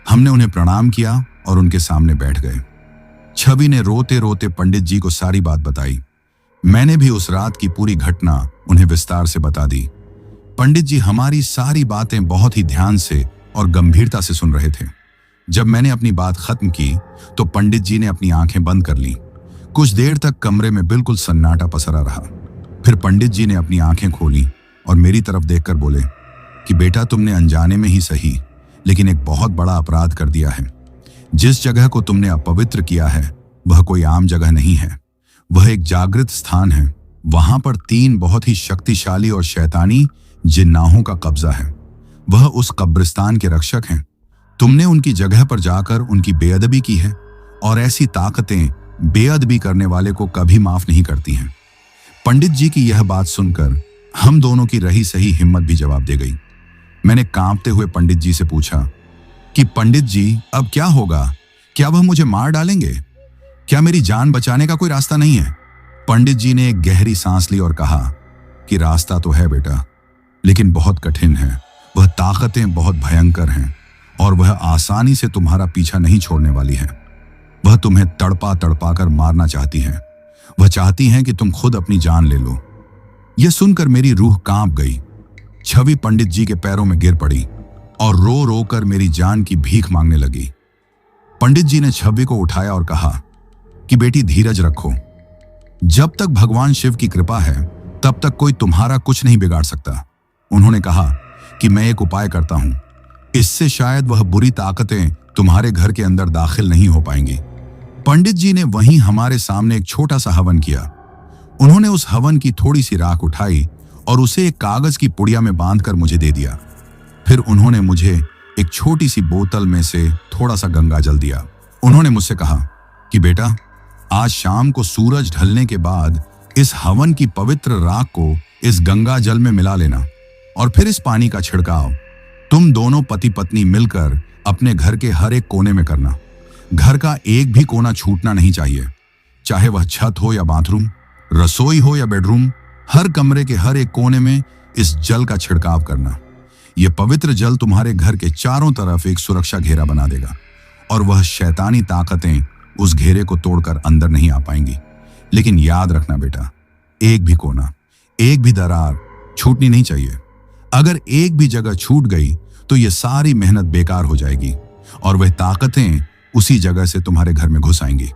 हमने उन्हें प्रणाम किया और उनके सामने बैठ गए। छवि ने रोते रोते पंडित जी को सारी बात बताई। मैंने भी उस रात की पूरी घटना उन्हें विस्तार से बता दी। पंडित जी हमारी सारी बातें बहुत ही ध्यान से और गंभीरता से सुन रहे थे। जब मैंने अपनी बात खत्म की तो पंडित जी ने अपनी आंखें बंद कर ली। कुछ देर तक कमरे में बिल्कुल सन्नाटा पसरा रहा। फिर पंडित जी ने अपनी आंखें खोली और मेरी तरफ देखकर बोले कि बेटा, तुमने अनजाने में ही सही लेकिन एक बहुत बड़ा अपराध कर दिया है। जिस जगह को तुमने अपवित्र किया है वह कोई आम जगह नहीं है, वह एक जागृत स्थान है। वहां पर 3 बहुत ही शक्तिशाली और शैतानी जिन्नाहों का कब्जा है। वह उस कब्रिस्तान के रक्षक हैं। तुमने उनकी जगह पर जाकर उनकी बेअदबी की है और ऐसी ताकतें बेअदबी करने वाले को कभी माफ नहीं करती हैं। पंडित जी की यह बात सुनकर हम दोनों की रही सही हिम्मत भी जवाब दे गई। मैंने कांपते हुए पंडित जी से पूछा कि पंडित जी, अब क्या होगा? क्या वह मुझे मार डालेंगे? क्या मेरी जान बचाने का कोई रास्ता नहीं है? पंडित जी ने एक गहरी सांस ली और कहा कि रास्ता तो है बेटा, लेकिन बहुत कठिन है। वह ताकतें बहुत भयंकर हैं और वह आसानी से तुम्हारा पीछा नहीं छोड़ने वाली है। वह तुम्हें तड़पा तड़पा कर मारना चाहती हैं। वह चाहती हैं कि तुम खुद अपनी जान ले लो। यह सुनकर मेरी रूह कांप गई। छवि पंडित जी के पैरों में गिर पड़ी और रो रो कर मेरी जान की भीख मांगने लगी। पंडित जी ने छवि को उठाया और कहा कि बेटी, धीरज रखो। जब तक भगवान शिव की कृपा है तब तक कोई तुम्हारा कुछ नहीं बिगाड़ सकता। उन्होंने कहा कि मैं एक उपाय करता हूं, इससे शायद वह बुरी ताकतें तुम्हारे घर के अंदर दाखिल नहीं हो पाएंगी। पंडित जी ने वहीं हमारे सामने एक छोटा सा हवन किया। उन्होंने उस हवन की थोड़ी सी राख उठाई और उसे एक कागज की पुड़िया में बांधकर मुझे दे दिया। फिर उन्होंने मुझे एक छोटी सी बोतल में से थोड़ा सा गंगा जल दिया। उन्होंने मुझसे कहा कि बेटा, आज शाम को सूरज ढलने के बाद इस हवन की पवित्र राख को इस गंगा जल में मिला लेना और फिर इस पानी का छिड़काव तुम दोनों पति पत्नी मिलकर अपने घर के हर एक कोने में करना। घर का एक भी कोना छूटना नहीं चाहिए, चाहे वह छत हो या बाथरूम, रसोई हो या बेडरूम। हर कमरे के हर एक कोने में इस जल का छिड़काव करना। यह पवित्र जल तुम्हारे घर के चारों तरफ एक सुरक्षा घेरा बना देगा और वह शैतानी ताकतें उस घेरे को तोड़कर अंदर नहीं आ पाएंगी। लेकिन याद रखना बेटा, एक भी कोना, एक भी दरार छूटनी नहीं चाहिए। अगर एक भी जगह छूट गई तो यह सारी मेहनत बेकार हो जाएगी और वह ताकतें उसी जगह से तुम्हारे घर में घुस आएंगी।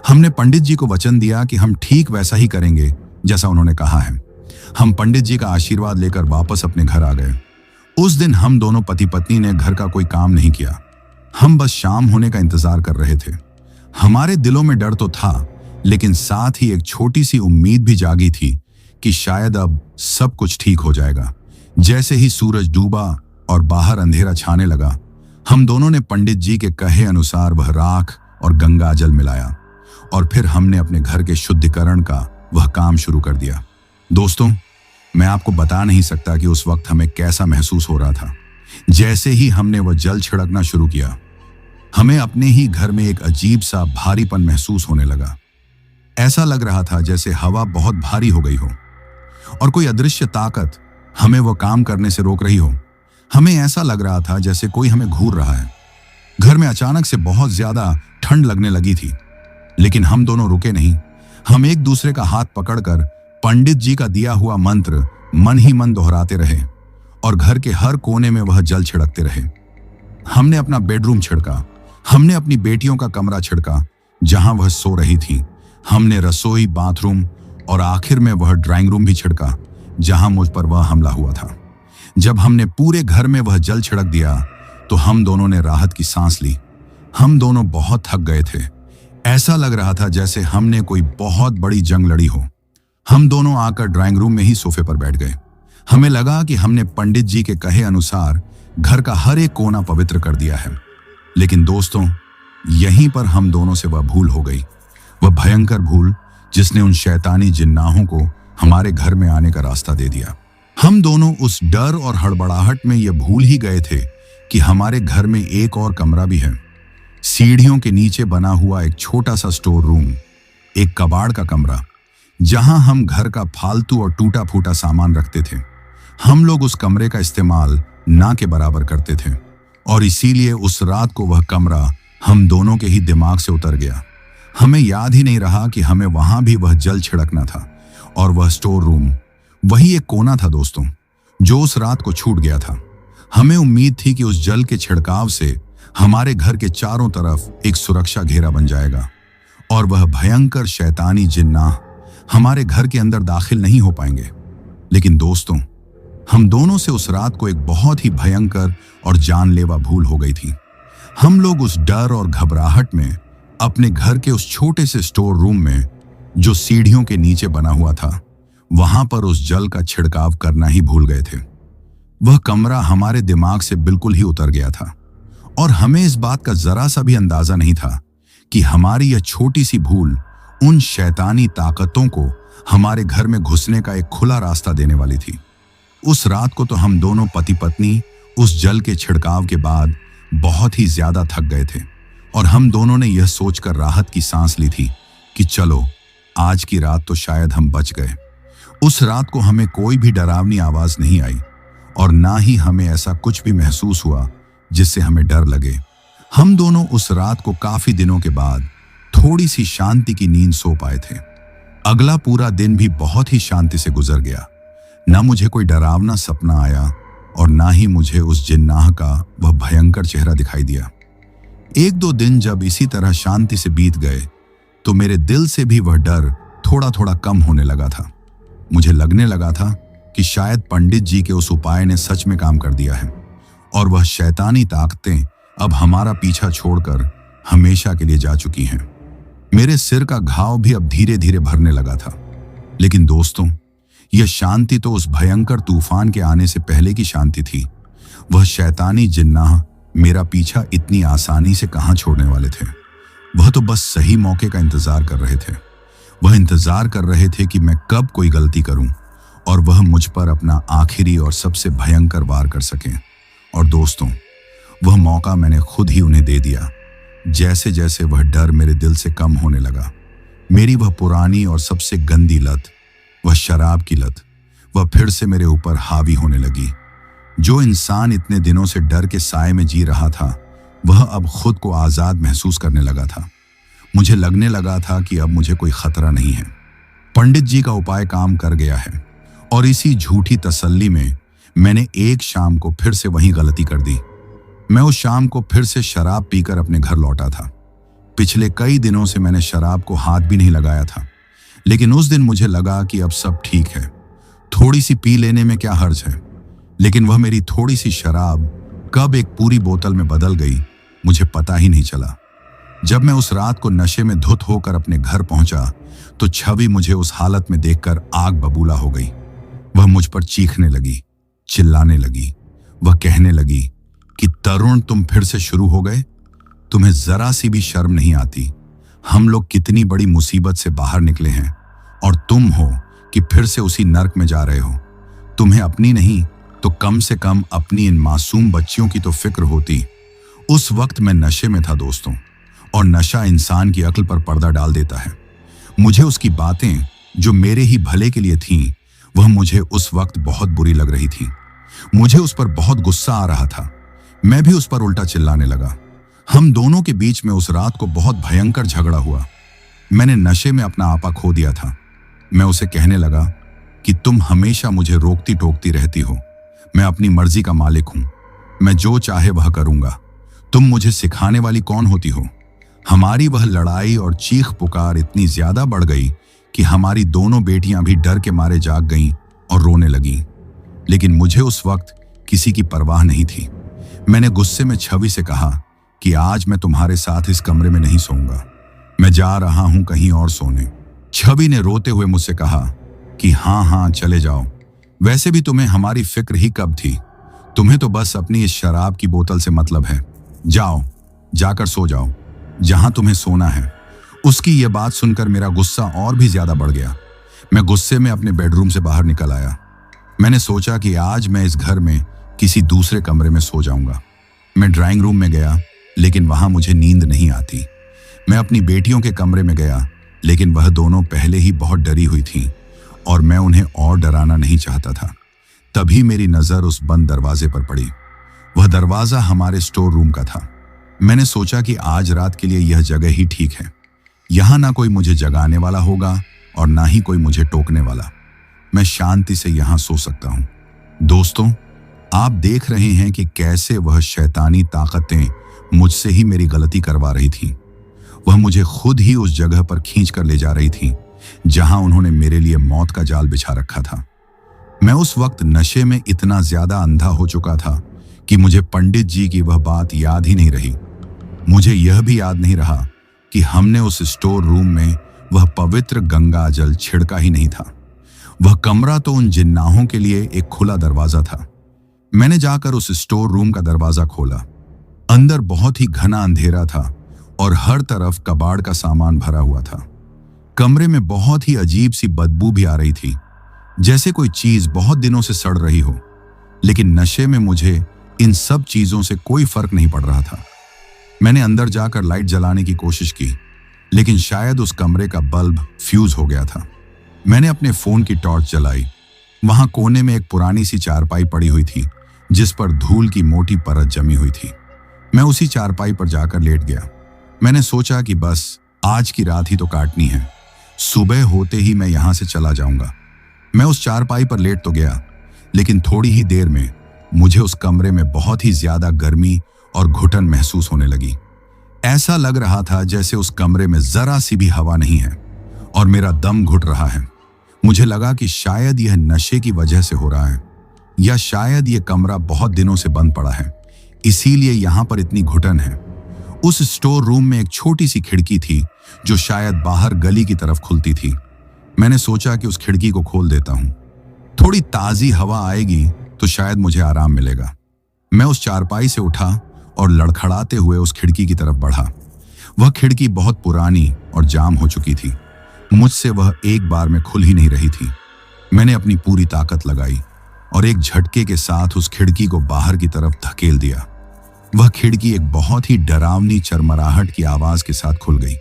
हमने पंडित जी को वचन दिया कि हम ठीक वैसा ही करेंगे जैसा उन्होंने कहा है। हम पंडित जी का आशीर्वाद लेकर वापस अपने घर आ गए। उस दिन हम दोनों पति पत्नी ने घर का कोई काम नहीं किया। हम बस शाम होने का इंतजार कर रहे थे। हमारे दिलों में डर तो था, लेकिन साथ ही एक छोटी सी उम्मीद भी जागी थी कि शायद अब सब कुछ ठीक हो जाएगा। जैसे ही सूरज डूबा और बाहर अंधेरा छाने लगा, हम दोनों ने पंडित जी के कहे अनुसार वह राख और गंगा जल मिलाया और फिर हमने अपने घर के शुद्धिकरण का वह काम शुरू कर दिया। दोस्तों, मैं आपको बता नहीं सकता कि उस वक्त हमें कैसा महसूस हो रहा था। जैसे ही हमने वह जल छिड़कना शुरू किया, हमें अपने ही घर में एक अजीब सा भारीपन महसूस होने लगा। ऐसा लग रहा था जैसे हवा बहुत भारी हो गई हो और कोई अदृश्य ताकत हमें वह काम करने से रोक रही हो। हमें ऐसा लग रहा था जैसे कोई हमें घूर रहा है। घर में अचानक से बहुत ज्यादा ठंड लगने लगी थी, लेकिन हम दोनों रुके नहीं। हम एक दूसरे का हाथ पकड़कर पंडित जी का दिया हुआ मंत्र मन ही मन दोहराते रहे और घर के हर कोने में वह जल छिड़कते रहे। हमने अपना बेडरूम छिड़का, हमने अपनी बेटियों का कमरा छिड़का जहां वह सो रही थी, हमने रसोई, बाथरूम और आखिर में वह ड्राइंग रूम भी छिड़का जहां मुझ पर वह हमला हुआ था। जब हमने पूरे घर में वह जल छिड़क दिया तो हम दोनों ने राहत की सांस ली। हम दोनों बहुत थक गए थे। ऐसा लग रहा था जैसे हमने कोई बहुत बड़ी जंग लड़ी हो। हम दोनों आकर ड्राइंग रूम में ही सोफे पर बैठ गए। हमें लगा कि हमने पंडित जी के कहे अनुसार घर का हर एक कोना पवित्र कर दिया है। लेकिन दोस्तों, यहीं पर हम दोनों से वह भूल हो गई, वह भयंकर भूल जिसने उन शैतानी जिन्नाहों को हमारे घर में आने का रास्ता दे दिया। हम दोनों उस डर और हड़बड़ाहट में यह भूल ही गए थे कि हमारे घर में एक और कमरा भी है। सीढ़ियों के नीचे बना हुआ एक छोटा सा स्टोर रूम, एक कबाड़ का कमरा जहां हम घर का फालतू और टूटा फूटा सामान रखते थे। हम लोग उस कमरे का इस्तेमाल ना के बराबर करते थे और इसीलिए उस रात को वह कमरा हम दोनों के ही दिमाग से उतर गया। हमें याद ही नहीं रहा कि हमें वहां भी वह जल छिड़कना था और वह स्टोर रूम वही एक कोना था दोस्तों, जो उस रात को छूट गया था। हमें उम्मीद थी कि उस जल के छिड़काव से हमारे घर के चारों तरफ एक सुरक्षा घेरा बन जाएगा और वह भयंकर शैतानी जिन्नाह हमारे घर के अंदर दाखिल नहीं हो पाएंगे। लेकिन दोस्तों, हम दोनों से उस रात को एक बहुत ही भयंकर और जानलेवा भूल हो गई थी। हम लोग उस डर और घबराहट में अपने घर के उस छोटे से स्टोर रूम में, जो सीढ़ियों के नीचे बना हुआ था, वहां पर उस जल का छिड़काव करना ही भूल गए थे। वह कमरा हमारे दिमाग से बिल्कुल ही उतर गया था और हमें इस बात का जरा सा भी अंदाजा नहीं था कि हमारी यह छोटी सी भूल उन शैतानी ताकतों को हमारे घर में घुसने का एक खुला रास्ता देने वाली थी। उस रात को तो हम दोनों पति पत्नी उस जल के छिड़काव के बाद बहुत ही ज्यादा थक गए थे और हम दोनों ने यह सोचकर राहत की सांस ली थी कि चलो, आज की रात तो शायद हम बच गए। उस रात को हमें कोई भी डरावनी आवाज नहीं आई और ना ही हमें ऐसा कुछ भी महसूस हुआ जिससे हमें डर लगे। हम दोनों उस रात को काफी दिनों के बाद थोड़ी सी शांति की नींद सो पाए थे। अगला पूरा दिन भी बहुत ही शांति से गुजर गया। ना मुझे कोई डरावना सपना आया और ना ही मुझे उस जिन्नाह का वह भयंकर चेहरा दिखाई दिया। एक दो दिन जब इसी तरह शांति से बीत गए तो मेरे दिल से भी वह डर थोड़ा थोड़ा कम होने लगा था। मुझे लगने लगा था कि शायद पंडित जी के उस उपाय ने सच में काम कर दिया है और वह शैतानी ताकतें अब हमारा पीछा छोड़कर हमेशा के लिए जा चुकी हैं। मेरे सिर का घाव भी अब धीरे धीरे भरने लगा था। लेकिन दोस्तों, यह शांति तो उस भयंकर तूफान के आने से पहले की शांति थी। वह शैतानी जिन्नाह मेरा पीछा इतनी आसानी से कहां छोड़ने वाले थे। वह तो बस सही मौके का इंतजार कर रहे थे। वह इंतजार कर रहे थे कि मैं कब कोई गलती करूं और वह मुझ पर अपना आखिरी और सबसे भयंकर वार कर सकें। और दोस्तों, वह मौका मैंने खुद ही उन्हें दे दिया। जैसे जैसे वह डर मेरे दिल से कम होने लगा, मेरी वह पुरानी और सबसे गंदी लत, वह शराब की लत, वह फिर से मेरे ऊपर हावी होने लगी। जो इंसान इतने दिनों से डर के साए में जी रहा था, वह अब खुद को आजाद महसूस करने लगा था। मुझे लगने लगा था कि अब मुझे कोई खतरा नहीं है। पंडित जी का उपाय काम कर गया है और इसी झूठी तसल्ली में मैंने एक शाम को फिर से वही गलती कर दी। मैं उस शाम को फिर से शराब पीकर अपने घर लौटा था। पिछले कई दिनों से मैंने शराब को हाथ भी नहीं लगाया था, लेकिन उस दिन मुझे लगा कि अब सब ठीक है। थोड़ी सी पी लेने में क्या हर्ज है, लेकिन वह मेरी थोड़ी सी शराब कब एक पूरी बोतल में बदल गई मुझे पता ही नहीं चला। जब मैं उस रात को नशे में धुत होकर अपने घर पहुंचा तो छवि मुझे उस हालत में देखकर आग बबूला हो गई। वह मुझ पर चीखने लगी, चिल्लाने लगी। वह कहने लगी कि तरुण, तुम फिर से शुरू हो गए? तुम्हें जरा सी भी शर्म नहीं आती? हम लोग कितनी बड़ी मुसीबत से बाहर निकले हैं और तुम हो कि फिर से उसी नर्क में जा रहे हो। तुम्हें अपनी नहीं तो कम से कम अपनी इन मासूम बच्चियों की तो फिक्र होती। उस वक्त मैं नशे में था दोस्तों, और नशा इंसान की अक्ल पर पर्दा डाल देता है। मुझे उसकी बातें जो मेरे ही भले के लिए थीं, वह मुझे उस वक्त बहुत बुरी लग रही थी। मुझे उस पर बहुत गुस्सा आ रहा था। मैं भी उस पर उल्टा चिल्लाने लगा। हम दोनों के बीच में उस रात को बहुत भयंकर झगड़ा हुआ। मैंने नशे में अपना आपा खो दिया था। मैं उसे कहने लगा कि तुम हमेशा मुझे रोकती टोकती रहती हो। मैं अपनी मर्जी का मालिक हूं। मैं जो चाहे वह करूंगा। तुम मुझे सिखाने वाली कौन होती हो? हमारी वह लड़ाई और चीख पुकार इतनी ज्यादा बढ़ गई कि हमारी दोनों बेटियां भी डर के मारे जाग गईं और रोने लगीं। लेकिन मुझे उस वक्त किसी की परवाह नहीं थी। मैंने गुस्से में छवि से कहा कि आज मैं तुम्हारे साथ इस कमरे में नहीं सोऊंगा। मैं जा रहा हूं कहीं और सोने। छवि ने रोते हुए मुझसे कहा कि हाँ चले जाओ। वैसे भी तुम्हें हमारी फिक्र ही कब थी? तुम्हें तो बस अपनी इस शराब की बोतल से मतलब है। जाओ, जाकर सो जाओ जहां तुम्हें सोना है। उसकी यह बात सुनकर मेरा गुस्सा और भी ज्यादा बढ़ गया। मैं गुस्से में अपने बेडरूम से बाहर निकल आया। मैंने सोचा कि आज मैं इस घर में किसी दूसरे कमरे में सो जाऊंगा। मैं ड्राइंग रूम में गया, लेकिन वहां मुझे नींद नहीं आती। मैं अपनी बेटियों के कमरे में गया, लेकिन वह दोनों पहले ही बहुत डरी हुई थीं और मैं उन्हें और डराना नहीं चाहता था। तभी मेरी नजर उस बंद दरवाजे पर पड़ी। वह दरवाजा हमारे स्टोर रूम का था। मैंने सोचा कि आज रात के लिए यह जगह ही ठीक है। यहां ना कोई मुझे जगाने वाला होगा और ना ही कोई मुझे टोकने वाला। मैं शांति से यहां सो सकता हूं। दोस्तों, आप देख रहे हैं कि कैसे वह शैतानी ताकतें मुझसे ही मेरी गलती करवा रही थी। वह मुझे खुद ही उस जगह पर खींच कर ले जा रही थी जहां उन्होंने मेरे लिए मौत का जाल बिछा रखा था। मैं उस वक्त नशे में इतना ज्यादा अंधा हो चुका था कि मुझे पंडित जी की वह बात याद ही नहीं रही। मुझे यह भी याद नहीं रहा कि हमने उस स्टोर रूम में वह पवित्र गंगा जल छिड़का ही नहीं था। वह कमरा तो उन जिन्नाहों के लिए एक खुला दरवाजा था। मैंने जाकर उस स्टोर रूम का दरवाजा खोला। अंदर बहुत ही घना अंधेरा था और हर तरफ कबाड़ का सामान भरा हुआ था। कमरे में बहुत ही अजीब सी बदबू भी आ रही थी, जैसे कोई चीज बहुत दिनों से सड़ रही हो। लेकिन नशे में मुझे इन सब चीजों से कोई फर्क नहीं पड़ रहा था। मैंने अंदर जाकर लाइट जलाने की कोशिश की, लेकिन शायद उस कमरे का बल्ब फ्यूज हो गया था। मैंने अपने फोन की टॉर्च जलाई। वहां कोने में एक पुरानी सी चारपाई पड़ी हुई थी जिस पर धूल की मोटी परत जमी हुई थी। मैं उसी चारपाई पर जाकर लेट गया। मैंने सोचा कि बस आज की रात ही तो काटनी है। सुबह होते ही मैं यहां से चला जाऊंगा। मैं उस चारपाई पर लेट तो गया, लेकिन थोड़ी ही देर में मुझे उस कमरे में बहुत ही ज्यादा गर्मी और घुटन महसूस होने लगी। ऐसा लग रहा था जैसे उस कमरे में जरा सी भी हवा नहीं है और मेरा दम घुट रहा है। मुझे लगा कि शायद यह नशे की वजह से हो रहा है, या शायद यह कमरा बहुत दिनों से बंद पड़ा है, इसीलिए यहां पर इतनी घुटन है। उस स्टोर रूम में एक छोटी सी खिड़की थी जो शायद बाहर गली की तरफ खुलती थी। मैंने सोचा कि उस खिड़की को खोल देता हूं। थोड़ी ताजी हवा आएगी तो शायद मुझे आराम मिलेगा। मैं उस चारपाई से उठा और लड़खड़ाते हुए उस खिड़की की तरफ बढ़ा। वह खिड़की बहुत पुरानी और जाम हो चुकी थी। मुझसे वह एक बार में खुल ही नहीं रही थी। मैंने अपनी पूरी ताकत लगाई और एक झटके के साथ उस खिड़की को बाहर की तरफ धकेल दिया। वह खिड़की एक बहुत ही डरावनी चरमराहट की आवाज के साथ खुल गई,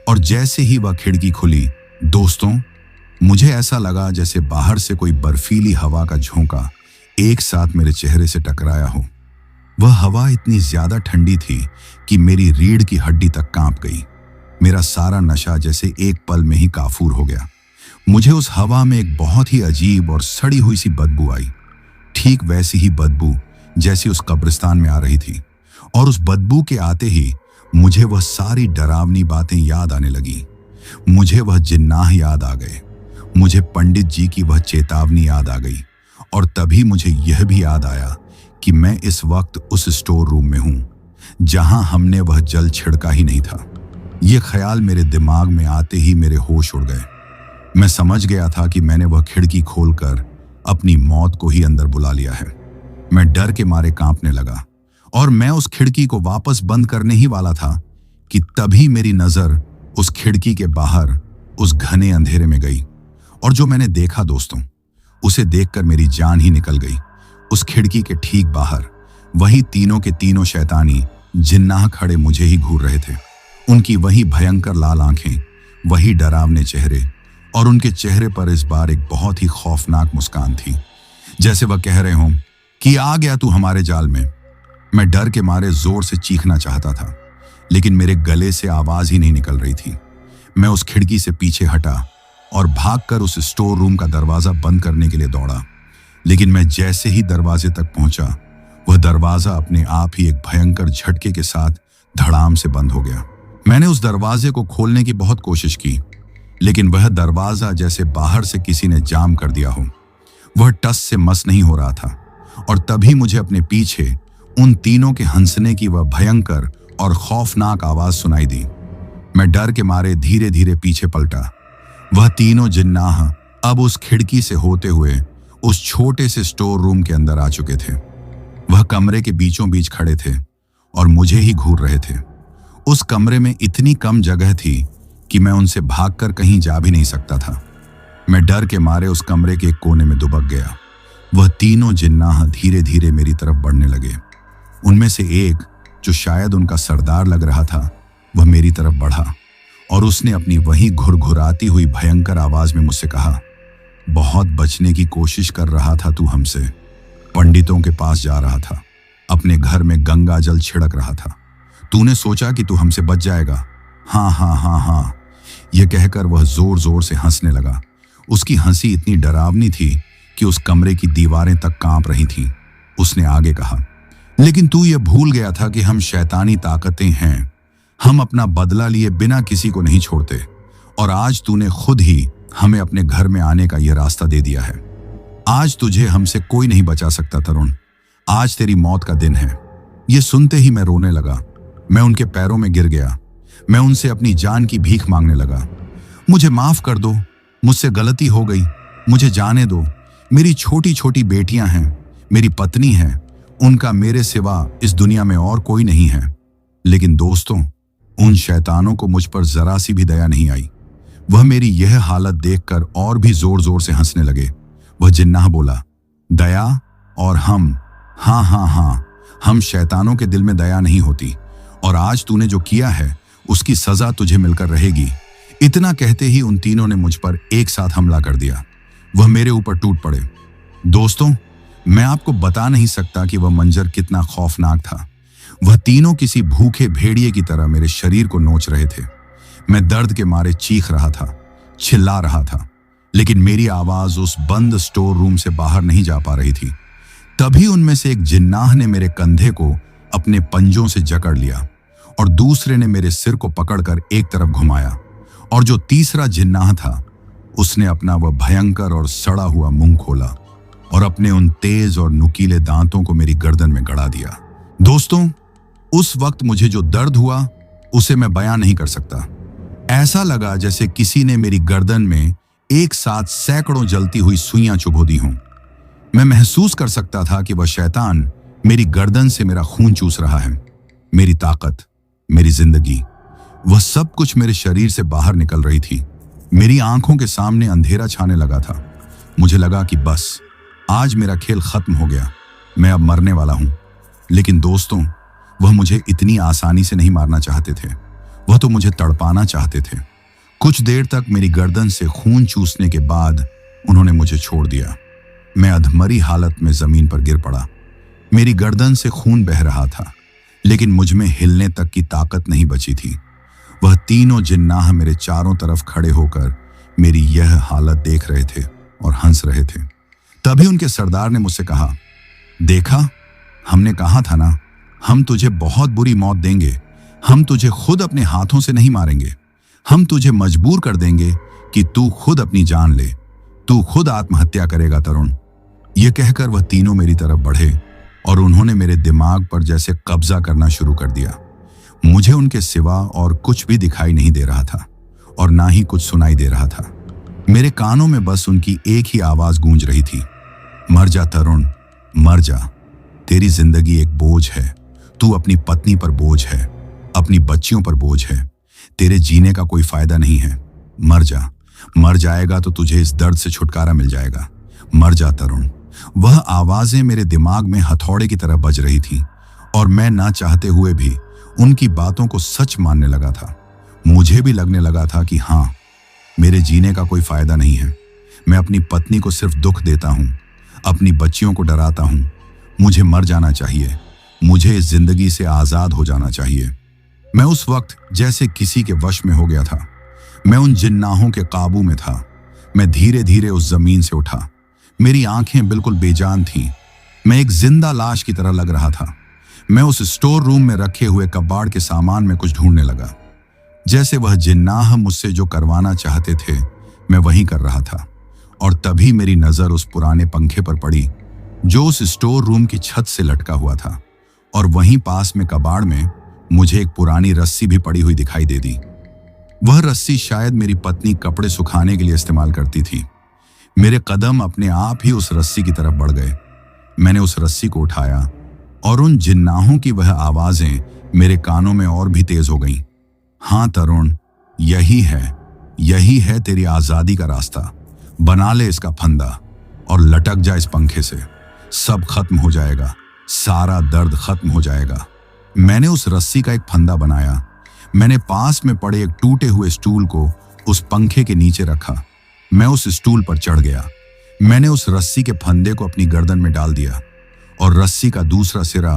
और जैसे ही वह खिड़की खुली, दोस्तों, मुझे ऐसा लगा जैसे बाहर से कोई बर्फीली हवा का झोंका एक साथ मेरे चेहरे से टकराया हो। वह हवा इतनी ज्यादा ठंडी थी कि मेरी रीढ़ की हड्डी तक कांप गई। मेरा सारा नशा जैसे एक पल में ही काफूर हो गया। मुझे उस हवा में एक बहुत ही अजीब और सड़ी हुई सी बदबू आई, ठीक वैसी ही बदबू जैसी उस कब्रिस्तान में आ रही थी। और उस बदबू के आते ही मुझे वह सारी डरावनी बातें याद आने लगी। मुझे वह जिन्नाह याद आ गए। मुझे पंडित जी की वह चेतावनी याद आ गई और तभी मुझे यह भी याद आया कि मैं इस वक्त उस स्टोर रूम में हूं जहां हमने वह जल छिड़का ही नहीं था। यह ख्याल मेरे दिमाग में आते ही मेरे होश उड़ गए। मैं समझ गया था कि मैंने वह खिड़की खोलकर अपनी मौत को ही अंदर बुला लिया है। मैं डर के मारे कांपने लगा और मैं उस खिड़की को वापस बंद करने ही वाला था कि तभी मेरी नजर उस खिड़की के बाहर उस घने अंधेरे में गई और जो मैंने देखा दोस्तों, उसे देखकर मेरी जान ही निकल गई। उस खिड़की के ठीक बाहर वही तीनों के तीनों शैतानी जिन्नाह खड़े मुझे ही घूर रहे थे। उनकी वही भयंकर लाल आंखें, वही डरावने चेहरे और उनके चेहरे पर इस बार एक बहुत ही खौफनाक मुस्कान थी, जैसे वह कह रहे हों कि आ गया तू हमारे जाल में। मैं डर के मारे जोर से चीखना चाहता था, लेकिन मेरे गले से आवाज ही नहीं निकल रही थी। मैं उस खिड़की से पीछे हटा और भागकर उस स्टोर रूम का दरवाजा बंद करने के लिए दौड़ा, लेकिन मैं जैसे ही दरवाजे तक पहुंचा, वह दरवाजा अपने आप ही एक भयंकर झटके के साथ धड़ाम से बंद हो गया। मैंने उस दरवाजे को खोलने की बहुत कोशिश की, लेकिन वह दरवाजा जैसे बाहर से किसी ने जाम कर दिया हो। वह टस से मस नहीं हो रहा था और तभी मुझे अपने पीछे उन तीनों के हंसने की वह भयंकर और खौफनाक आवाज सुनाई दी। मैं डर के मारे धीरे धीरे पीछे पलटा। वह तीनों जिन्नाह अब उस खिड़की से होते हुए उस छोटे से स्टोर रूम के अंदर आ चुके थे। वह कमरे के बीचों बीच खड़े थे और मुझे ही घूर रहे थे। उस कमरे में इतनी कम जगह थी कि मैं उनसे भागकर कहीं जा भी नहीं सकता था। मैं डर के मारे उस कमरे के एक कोने में दुबक गया। वह तीनों जिन्नाह धीरे धीरे मेरी तरफ बढ़ने लगे। उनमें से एक, जो शायद उनका सरदार लग रहा था, वह मेरी तरफ बढ़ा और उसने अपनी वही घुरघुराती हुई भयंकर आवाज में मुझसे कहा, बहुत बचने की कोशिश कर रहा था तू हमसे। पंडितों के पास जा रहा था, अपने घर में गंगा जल छिड़क रहा था। तूने सोचा कि तू हमसे बच जाएगा। हाँ हाँ हाँ हाँ, यह कहकर वह जोर जोर से हंसने लगा। उसकी हंसी इतनी डरावनी थी कि उस कमरे की दीवारें तक कांप रही थीं। उसने आगे कहा, लेकिन तू यह भूल गया था कि हम शैतानी ताकतें हैं। हम अपना बदला लिए बिना किसी को नहीं छोड़ते और आज तूने खुद ही हमें अपने घर में आने का यह रास्ता दे दिया है। आज तुझे हमसे कोई नहीं बचा सकता तरुण। आज तेरी मौत का दिन है। यह सुनते ही मैं रोने लगा। मैं उनके पैरों में गिर गया। मैं उनसे अपनी जान की भीख मांगने लगा। मुझे माफ कर दो, मुझसे गलती हो गई, मुझे जाने दो। मेरी छोटी छोटी बेटियां हैं, मेरी पत्नी है, उनका मेरे सिवा इस दुनिया में और कोई नहीं है। लेकिन दोस्तों, उन शैतानों को मुझ पर जरा सी भी दया नहीं आई। वह मेरी यह हालत देखकर और भी जोर जोर से हंसने लगे। वह जिन्नाह बोला, दया और हम, हाँ हाँ हाँ, हम शैतानों के दिल में दया नहीं होती और आज तूने जो किया है उसकी सजा तुझे मिलकर रहेगी। इतना कहते ही उन तीनों ने मुझ पर एक साथ हमला कर दिया। वह मेरे ऊपर टूट पड़े। दोस्तों, मैं आपको बता नहीं सकता कि वह मंजर कितना खौफनाक था। वह तीनों किसी भूखे भेड़िए की तरह मेरे शरीर को नोच रहे थे। मैं दर्द के मारे चीख रहा था, चिल्ला रहा था, लेकिन मेरी आवाज उस बंद स्टोर रूम से बाहर नहीं जा पा रही थी। तभी उनमें से एक जिन्नाह ने मेरे कंधे को अपने पंजों से जकड़ लिया और दूसरे ने मेरे सिर को पकड़कर एक तरफ घुमाया और जो तीसरा जिन्नाह था, उसने अपना वह भयंकर और सड़ा हुआ मुंह खोला और अपने उन तेज और नुकीले दांतों को मेरी गर्दन में गड़ा दिया। दोस्तों, उस वक्त मुझे जो दर्द हुआ उसे मैं बयां नहीं कर सकता। ऐसा लगा जैसे किसी ने मेरी गर्दन में एक साथ सैकड़ों जलती हुई सुइयां चुभो दी हों। मैं महसूस कर सकता था कि वह शैतान मेरी गर्दन से मेरा खून चूस रहा है। मेरी ताकत, मेरी जिंदगी, वह सब कुछ मेरे शरीर से बाहर निकल रही थी। मेरी आंखों के सामने अंधेरा छाने लगा था। मुझे लगा कि बस आज मेरा खेल खत्म हो गया, मैं अब मरने वाला हूं। लेकिन दोस्तों, वह मुझे इतनी आसानी से नहीं मारना चाहते थे। वह तो मुझे तड़पाना चाहते थे। कुछ देर तक मेरी गर्दन से खून चूसने के बाद उन्होंने मुझे छोड़ दिया। मैं अधमरी हालत में जमीन पर गिर पड़ा। मेरी गर्दन से खून बह रहा था, लेकिन मुझ में हिलने तक की ताकत नहीं बची थी। वह तीनों जिन्नाह मेरे चारों तरफ खड़े होकर मेरी यह हालत देख रहे थे और हंस रहे थे। तभी उनके सरदार ने मुझसे कहा, देखा, हमने कहा था ना, हम तुझे बहुत बुरी मौत देंगे। हम तुझे खुद अपने हाथों से नहीं मारेंगे। हम तुझे मजबूर कर देंगे कि तू खुद अपनी जान ले। तू खुद आत्महत्या करेगा तरुण। यह कहकर वह तीनों मेरी तरफ बढ़े और उन्होंने मेरे दिमाग पर जैसे कब्जा करना शुरू कर दिया। मुझे उनके सिवा और कुछ भी दिखाई नहीं दे रहा था और ना ही कुछ सुनाई दे रहा था। मेरे कानों में बस उनकी एक ही आवाज गूंज रही थी, मर जा तरुण, मर जा। तेरी जिंदगी एक बोझ है, तू अपनी पत्नी पर बोझ है, अपनी बच्चियों पर बोझ है। तेरे जीने का कोई फायदा नहीं है। मर जा, मर जाएगा तो तुझे इस दर्द से छुटकारा मिल जाएगा। मर जा तरुण। वह आवाजें मेरे दिमाग में हथौड़े की तरह बज रही थी और मैं ना चाहते हुए भी उनकी बातों को सच मानने लगा था। मुझे भी लगने लगा था कि हाँ, मेरे जीने का कोई फायदा नहीं है। मैं अपनी पत्नी को सिर्फ दुख देता हूँ, अपनी बच्चियों को डराता हूँ। मुझे मर जाना चाहिए, मुझे इस जिंदगी से आजाद हो जाना चाहिए। मैं उस वक्त जैसे किसी के वश में हो गया था। मैं उन जिन्नाहों के काबू में था। मैं धीरे धीरे उस जमीन से उठा। मेरी आंखें बिल्कुल बेजान थीं। मैं एक जिंदा लाश की तरह लग रहा था। मैं उस स्टोर रूम में रखे हुए कबाड़ के सामान में कुछ ढूंढने लगा। जैसे वह जिन्नाह मुझसे जो करवाना चाहते थे, मैं वही कर रहा था। और तभी मेरी नजर उस पुराने पंखे पर पड़ी जो उस स्टोर रूम की छत से लटका हुआ था। और वहीं पास में कबाड़ में मुझे एक पुरानी रस्सी भी पड़ी हुई दिखाई दे दी। वह रस्सी शायद मेरी पत्नी कपड़े सुखाने के लिए इस्तेमाल करती थी। मेरे कदम अपने आप ही उस रस्सी की तरफ बढ़ गए। मैंने उस रस्सी को उठाया और उन जिन्नाहों की वह आवाजें मेरे कानों में और भी तेज हो गईं। हाँ तरुण, यही है तेरी आजादी का रास्ता। बना ले इसका फंदा और लटक जा इस पंखे से। सब खत्म हो जाएगा, सारा दर्द खत्म हो जाएगा। मैंने उस रस्सी का एक फंदा बनाया। मैंने पास में पड़े एक टूटे हुए स्टूल को उस पंखे के नीचे रखा। मैं उस स्टूल पर चढ़ गया। मैंने उस रस्सी के फंदे को अपनी गर्दन में डाल दिया और रस्सी का दूसरा सिरा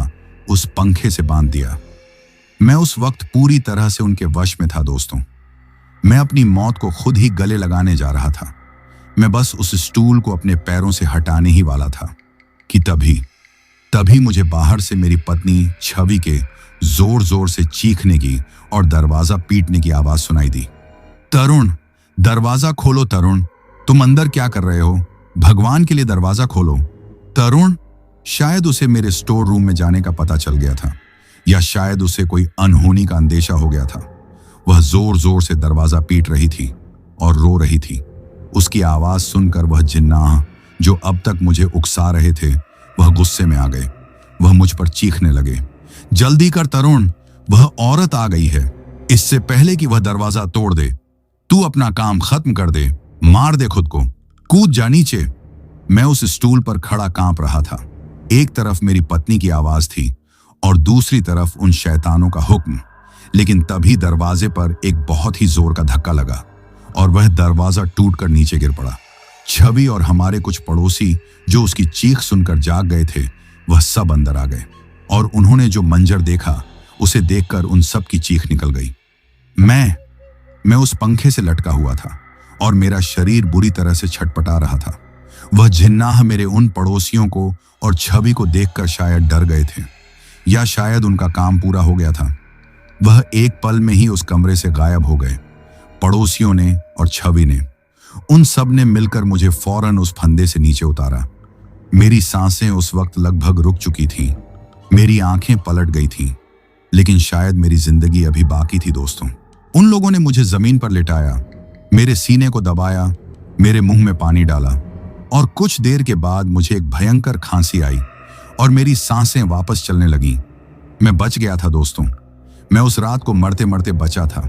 उस पंखे से बांध दिया। मैं उस वक्त पूरी तरह से उनके वश में था दोस्तों। मैं अपनी मौत को खुद ही गले लगाने जा रहा था। मैं बस उस स्टूल को अपने पैरों से हटाने ही वाला था कि तभी मुझे बाहर से मेरी पत्नी छवि के जोर जोर से चीखने की और दरवाजा पीटने की आवाज सुनाई दी। तरुण, दरवाजा खोलो तरुण, तुम अंदर क्या कर रहे हो? भगवान के लिए दरवाजा खोलो। तरुण, शायद उसे मेरे स्टोर रूम में जाने का पता चल गया था या शायद उसे कोई अनहोनी का अंदेशा हो गया था। वह जोर जोर से दरवाजा पीट रही थी और रो रही थी। उसकी आवाज सुनकर वह जिन्नाह जो अब तक मुझे उकसा रहे थे, वह गुस्से में आ गए। वह मुझ पर चीखने लगे, जल्दी कर तरुण, वह औरत आ गई है। इससे पहले कि वह दरवाजा तोड़ दे, तू अपना काम खत्म कर दे, मार दे खुद को, कूद जा नीचे। मैं उस स्टूल पर खड़ा कांप रहा था। एक तरफ मेरी पत्नी की आवाज थी और दूसरी तरफ उन शैतानों का हुक्म। लेकिन तभी दरवाजे पर एक बहुत ही जोर का धक्का लगा और वह दरवाजा टूटकर नीचे गिर पड़ा। छवि और हमारे कुछ पड़ोसी जो उसकी चीख सुनकर जाग गए थे, वह सब अंदर आ गए और उन्होंने जो मंजर देखा उसे देखकर उन सब की चीख निकल गई। मैं उस पंखे से लटका हुआ था और मेरा शरीर बुरी तरह से छटपटा रहा था। वह जिन्नाह मेरे उन पड़ोसियों को और छवि को देखकर शायद डर गए थे या शायद उनका काम पूरा हो गया था। वह एक पल में ही उस कमरे से गायब हो गए। पड़ोसियों ने और छवि ने, उन सब ने मिलकर मुझे फौरन उस फंदे से नीचे उतारा। मेरी सांसें उस वक्त लगभग रुक चुकी थीं। मेरी आंखें पलट गई थीं, लेकिन शायद मेरी जिंदगी अभी बाकी थी दोस्तों। उन लोगों ने मुझे जमीन पर लिटाया, मेरे सीने को दबाया, मेरे मुंह में पानी डाला और कुछ देर के बाद मुझे एक भयंकर खांसी आई और मेरी सांसें वापस चलने लगीं। मैं बच गया था दोस्तों। मैं उस रात को मरते मरते बचा था।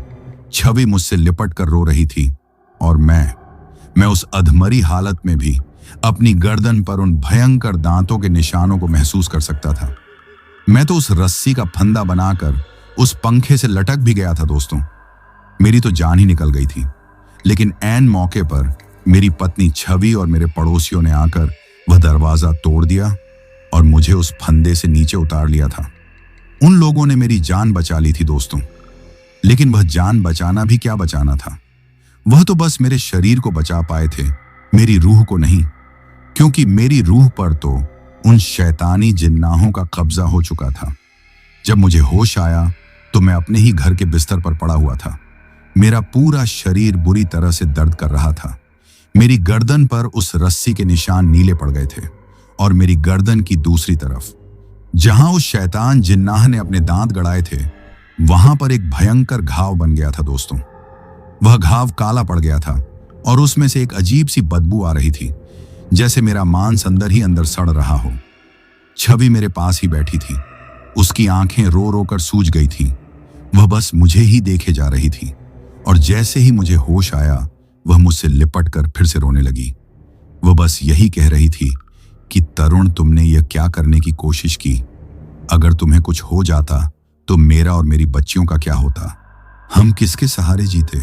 छवि मुझसे लिपट कर रो रही थी और मैं उस अधमरी हालत में भी अपनी गर्दन पर उन भयंकर दांतों के निशानों को महसूस कर सकता था। मैं तो उस रस्सी का फंदा बनाकर उस पंखे से लटक भी गया था दोस्तों। मेरी तो जान ही निकल गई थी। लेकिन ऐन मौके पर मेरी पत्नी छवि और मेरे पड़ोसियों ने आकर वह दरवाजा तोड़ दिया और मुझे उस फंदे से नीचे उतार लिया था। उन लोगों ने मेरी जान बचा ली थी दोस्तों। लेकिन वह जान बचाना भी क्या बचाना था। वह तो बस मेरे शरीर को बचा पाए थे, मेरी रूह को नहीं, क्योंकि मेरी रूह पर तो उन शैतानी जिन्नाहों का कब्जा हो चुका था। जब मुझे होश आया तो मैं अपने ही घर के बिस्तर पर पड़ा हुआ था। मेरा पूरा शरीर बुरी तरह से दर्द कर रहा था। मेरी गर्दन पर उस रस्सी के निशान नीले पड़ गए थे और मेरी गर्दन की दूसरी तरफ, जहां उस शैतान जिन्नाह ने अपने दांत गड़ाए थे, वहां पर एक भयंकर घाव बन गया था दोस्तों। वह घाव काला पड़ गया था और उसमें से एक अजीब सी बदबू आ रही थी, जैसे मेरा मांस अंदर ही अंदर सड़ रहा हो। छवि मेरे पास ही बैठी थी। उसकी आंखें रो रो कर सूज गई थी। वह बस मुझे ही देखे जा रही थी और जैसे ही मुझे होश आया, वह मुझसे लिपट कर फिर से रोने लगी। वह बस यही कह रही थी कि तरुण, तुमने यह क्या करने की कोशिश की? अगर तुम्हें कुछ हो जाता तो मेरा और मेरी बच्चियों का क्या होता? हम किसके सहारे जीते?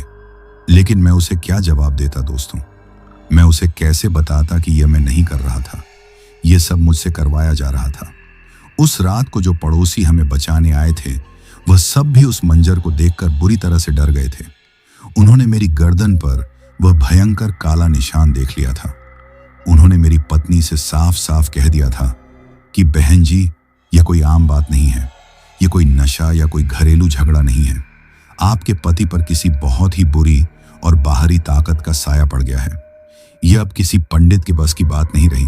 लेकिन मैं उसे क्या जवाब देता दोस्तों? मैं उसे कैसे बताता कि यह मैं नहीं कर रहा था, यह सब मुझसे करवाया जा रहा था। उस रात को जो पड़ोसी हमें बचाने आए थे, वह सब भी उस मंजर को देखकर बुरी तरह से डर गए थे। उन्होंने मेरी गर्दन पर वह भयंकर काला निशान देख लिया था। उन्होंने मेरी पत्नी से साफ साफ कह दिया था कि बहन जी, यह कोई आम बात नहीं है, यह कोई नशा या कोई घरेलू झगड़ा नहीं है। आपके पति पर किसी बहुत ही बुरी और बाहरी ताकत का साया पड़ गया है। यह अब किसी पंडित के बस की बात नहीं रही।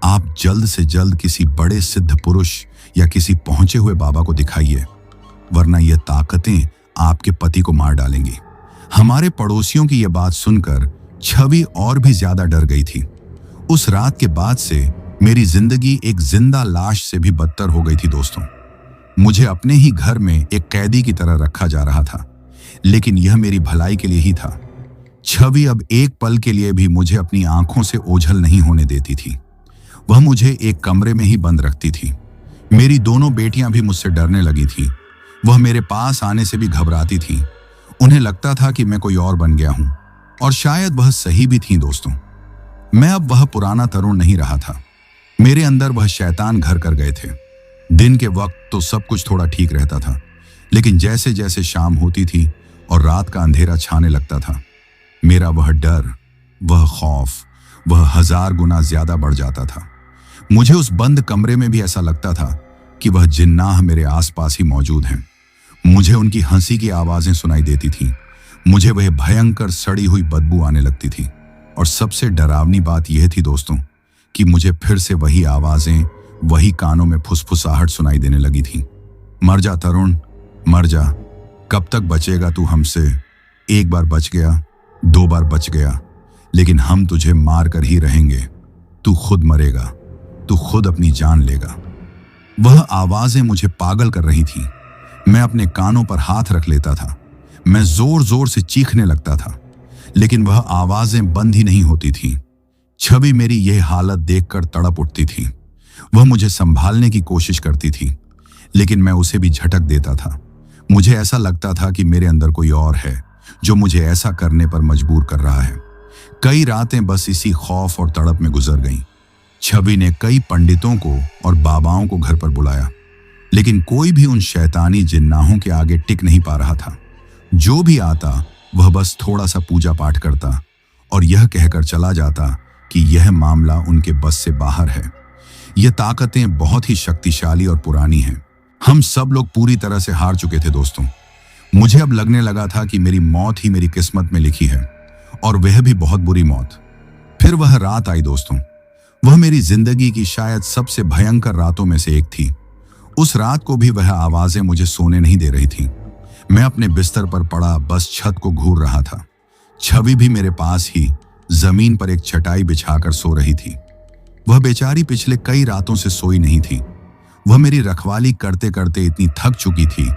आप जल्द से जल्द किसी बड़े सिद्ध पुरुष या किसी पहुंचे हुए बाबा को दिखाइए, वरना यह ताकतें आपके पति को मार डालेंगी। हमारे पड़ोसियों की यह बात सुनकर छवि और भी ज्यादा डर गई थी। उस रात के बाद से मेरी जिंदगी एक जिंदा लाश से भी बदतर हो गई थी दोस्तों। मुझे अपने ही घर में एक कैदी की तरह रखा जा रहा था, लेकिन यह मेरी भलाई के लिए ही था। छवि अब एक पल के लिए भी मुझे अपनी आंखों से ओझल नहीं होने देती थी। वह मुझे एक कमरे में ही बंद रखती थी। मेरी दोनों बेटियां भी मुझसे डरने लगी थी। वह मेरे पास आने से भी घबराती थी। उन्हें लगता था कि मैं कोई और बन गया हूं, और शायद वह सही भी थी दोस्तों। मैं अब वह पुराना तरुण नहीं रहा था। मेरे अंदर वह शैतान घर कर गए थे। दिन के वक्त तो सब कुछ थोड़ा ठीक रहता था, लेकिन जैसे जैसे शाम होती थी और रात का अंधेरा छाने लगता था, मेरा वह डर, वह खौफ, वह 1000 गुना ज्यादा बढ़ जाता था। मुझे उस बंद कमरे में भी ऐसा लगता था कि वह जिन्नाह मेरे आसपास ही मौजूद हैं। मुझे उनकी हंसी की आवाजें सुनाई देती थीं। मुझे वह भयंकर सड़ी हुई बदबू आने लगती थी। और सबसे डरावनी बात यह थी दोस्तों कि मुझे फिर से वही आवाजें, वही कानों में फुसफुसाहट सुनाई देने लगी थी। मर जा तरुण, मर जा। कब तक बचेगा तू हमसे? एक बार बच गया, 2 बार बच गया, लेकिन हम तुझे मार कर ही रहेंगे। तू खुद मरेगा, तू खुद अपनी जान लेगा। वह आवाजें मुझे पागल कर रही थीं। मैं अपने कानों पर हाथ रख लेता था। मैं जोर जोर से चीखने लगता था, लेकिन वह आवाजें बंद ही नहीं होती थीं। छवि मेरी यह हालत देखकर तड़प उठती थी। वह मुझे संभालने की कोशिश करती थी, लेकिन मैं उसे भी झटक देता था। मुझे ऐसा लगता था कि मेरे अंदर कोई और है जो मुझे ऐसा करने पर मजबूर कर रहा है। कई रातें बस इसी खौफ और तड़प में गुजर गईं। छवि ने कई पंडितों को और बाबाओं को घर पर बुलाया, लेकिन कोई भी उन शैतानी जिन्नाहों के आगे टिक नहीं पा रहा था। जो भी आता वह बस थोड़ा सा पूजा पाठ करता और यह कहकर चला जाता कि यह मामला उनके बस से बाहर है। ये ताकतें बहुत ही शक्तिशाली और पुरानी हैं। हम सब लोग पूरी तरह से हार चुके थे दोस्तों। मुझे अब लगने लगा था कि मेरी मौत ही मेरी किस्मत में लिखी है, और वह भी बहुत बुरी मौत। फिर वह रात आई दोस्तों। वह मेरी जिंदगी की शायद सबसे भयंकर रातों में से एक थी। उस रात को भी वह आवाजें मुझे सोने नहीं दे रही थीं। मैं अपने बिस्तर पर पड़ा बस छत को घूर रहा था। छवि भी मेरे पास ही जमीन पर एक चटाई बिछाकर सो रही थी। वह बेचारी पिछले कई रातों से सोई नहीं थी। वह मेरी रखवाली करते करते इतनी थक चुकी थी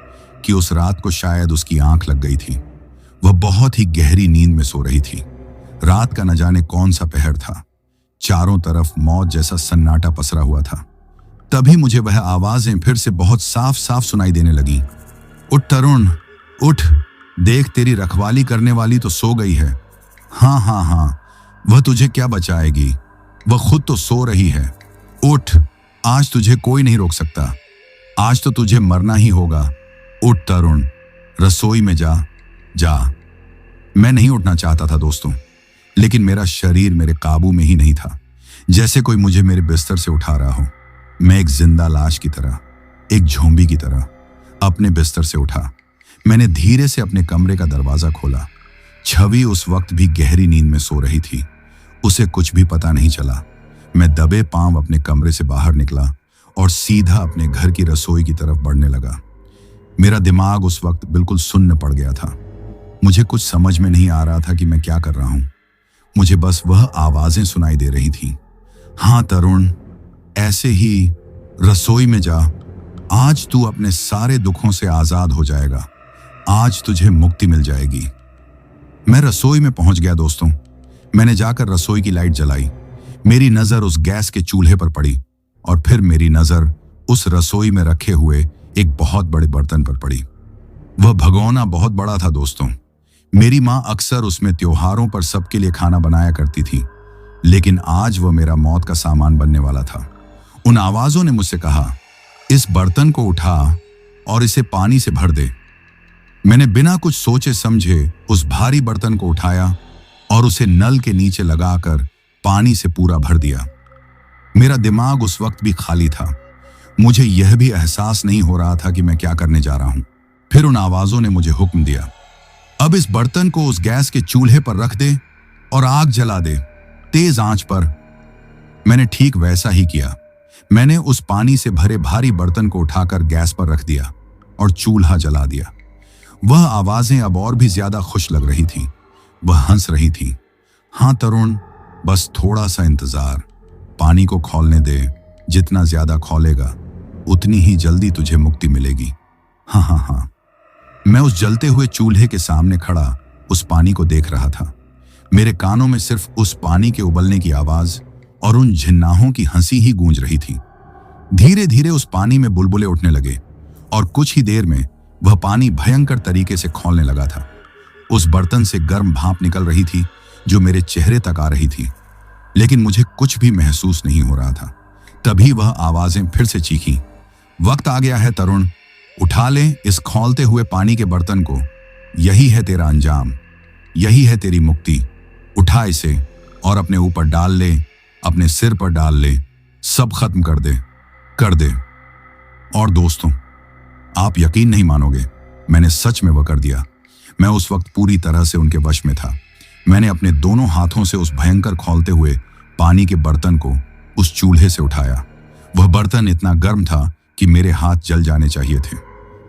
कि उस रात को शायद उसकी आंख लग गई थी। वह बहुत ही गहरी नींद में सो रही थी। रात का न जाने कौन सा पहर था। चारों तरफ मौत जैसा सन्नाटा पसरा हुआ था। तभी मुझे वह आवाजें फिर से बहुत साफ साफ सुनाई देने लगीं। उठ तरुण, उठ, देख तेरी रखवाली करने वाली तो सो गई है। हाँ हाँ हाँ, वह तुझे क्या बचाएगी, वह खुद तो सो रही है। उठ, आज तुझे कोई नहीं रोक सकता। आज तो तुझे मरना ही होगा। उठ तरुण, रसोई में जा, जा। मैं नहीं उठना चाहता था दोस्तों, लेकिन मेरा शरीर मेरे काबू में ही नहीं था। जैसे कोई मुझे मेरे बिस्तर से उठा रहा हो। मैं एक जिंदा लाश की तरह, एक झोंबी की तरह अपने बिस्तर से उठा। मैंने धीरे से अपने कमरे का दरवाजा खोला। छवि उस वक्त भी गहरी नींद में सो रही थी। उसे कुछ भी पता नहीं चला। मैं दबे पांव अपने कमरे से बाहर निकला और सीधा अपने घर की रसोई की तरफ बढ़ने लगा। मेरा दिमाग उस वक्त बिल्कुल सुन्न पड़ गया था। मुझे कुछ समझ में नहीं आ रहा था कि मैं क्या कर रहा हूं। मुझे बस वह आवाजें सुनाई दे रही थीं। हाँ तरुण, ऐसे ही रसोई में जा। आज तू अपने सारे दुखों से आजाद हो जाएगा। आज तुझे मुक्ति मिल जाएगी। मैं रसोई में पहुंच गया दोस्तों। मैंने जाकर रसोई की लाइट जलाई। मेरी नजर उस गैस के चूल्हे पर पड़ी और फिर मेरी नजर उस रसोई में रखे हुए एक बहुत बड़े बर्तन पर पड़ी। वह भगोना बहुत बड़ा था दोस्तों। मेरी माँ अक्सर उसमें त्योहारों पर सबके लिए खाना बनाया करती थी, लेकिन आज वह मेरा मौत का सामान बनने वाला था। उन आवाजों ने मुझसे कहा, इस बर्तन को उठा और इसे पानी से भर दे। मैंने बिना कुछ सोचे समझे उस भारी बर्तन को उठाया और उसे नल के नीचे लगाकर पानी से पूरा भर दिया। मेरा दिमाग उस वक्त भी खाली था। मुझे यह भी एहसास नहीं हो रहा था कि मैं क्या करने जा रहा हूं। फिर उन आवाजों ने मुझे हुक्म दिया, अब इस बर्तन को उस गैस के चूल्हे पर रख दे और आग जला दे, तेज आंच पर। मैंने ठीक वैसा ही किया। मैंने उस पानी से भरे भारी बर्तन को उठाकर गैस पर रख दिया और चूल्हा जला दिया। वह आवाजें अब और भी ज्यादा खुश लग रही थीं। वह हंस रही थी। हाँ तरुण, बस थोड़ा सा इंतजार। पानी को खौलने दे। जितना ज्यादा खौलेगा उतनी ही जल्दी तुझे मुक्ति मिलेगी। हाँ हाँ हाँ। मैं उस जलते हुए चूल्हे के सामने खड़ा उस पानी को देख रहा था। मेरे कानों में सिर्फ उस पानी के उबलने की आवाज और उन झिन्नाहों की हंसी ही गूंज रही थी। धीरे धीरे उस पानी में बुलबुले उठने लगे और कुछ ही देर में वह पानी भयंकर तरीके से खौलने लगा था। उस बर्तन से गर्म भाप निकल रही थी जो मेरे चेहरे तक आ रही थी, लेकिन मुझे कुछ भी महसूस नहीं हो रहा था। तभी वह आवाजें फिर से चीखीं, वक्त आ गया है तरुण, उठा ले इस खौलते हुए पानी के बर्तन को। यही है तेरा अंजाम, यही है तेरी मुक्ति। उठा इसे और अपने ऊपर डाल ले, अपने सिर पर डाल ले, सब खत्म कर दे, कर दे। और दोस्तों, आप यकीन नहीं मानोगे, मैंने सच में वह कर दिया। मैं उस वक्त पूरी तरह से उनके वश में था। मैंने अपने दोनों हाथों से उस भयंकर खौलते हुए पानी के बर्तन को उस चूल्हे से उठाया। वह बर्तन इतना गर्म था कि मेरे हाथ जल जाने चाहिए थे,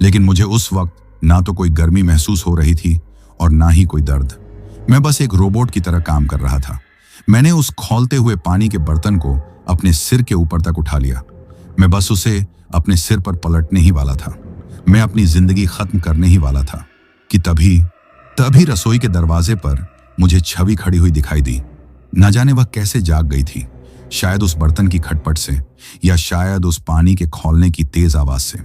लेकिन मुझे उस वक्त ना तो कोई गर्मी महसूस हो रही थी और ना ही कोई दर्द। मैं बस एक रोबोट की तरह काम कर रहा था। मैंने उस खौलते हुए पानी के बर्तन को अपने सिर के ऊपर तक उठा लिया। मैं बस उसे अपने सिर पर पलटने ही वाला था। मैं अपनी जिंदगी खत्म करने ही वाला था कि तभी रसोई के दरवाजे पर मुझे छवि खड़ी हुई दिखाई दी। न जाने वह कैसे जाग गई थी, शायद उस बर्तन की खटपट से या शायद उस पानी के खौलने की तेज आवाज से।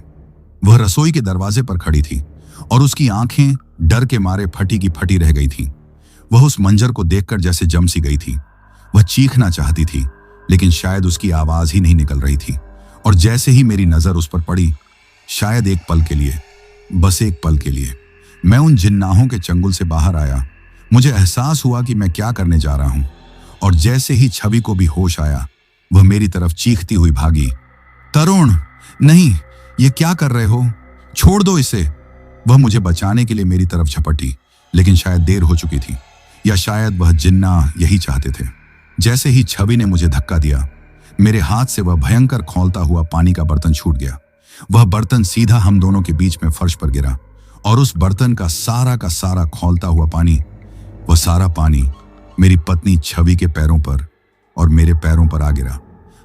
वह रसोई के दरवाजे पर खड़ी थी और उसकी आंखें डर के मारे फटी की फटी रह गई थी। वह उस मंजर को देखकर जैसे जम सी गई थी। वह चीखना चाहती थी, लेकिन शायद उसकी आवाज ही नहीं निकल रही थी। और जैसे ही मेरी नजर उस पर पड़ी, शायद एक पल के लिए, बस एक पल के लिए, मैं उन जिन्नाहों के चंगुल से बाहर आया। मुझे एहसास हुआ कि मैं क्या करने जा रहा हूं। और जैसे ही छवि को भी होश आया, वह मेरी तरफ चीखती हुई भागी, तरुण, नहीं, ये क्या कर रहे हो? छोड़ दो इसे। वह मुझे बचाने के लिए मेरी तरफ झपटी, लेकिन शायद देर हो चुकी थी, या शायद वह जिन्ना यही चाहते थे। जैसे ही छवि ने मुझे धक्का दिया, मेरे हाथ से वह भयंकर खौलता हुआ पानी का बर्तन छूट गया। वह बर्तन सीधा हम दोनों के बीच में फर्श पर गिरा और उस बर्तन का सारा खौलता हुआ पानी, वह सारा पानी मेरी पत्नी छवि के पैरों पर और मेरे पैरों पर आ गिरा।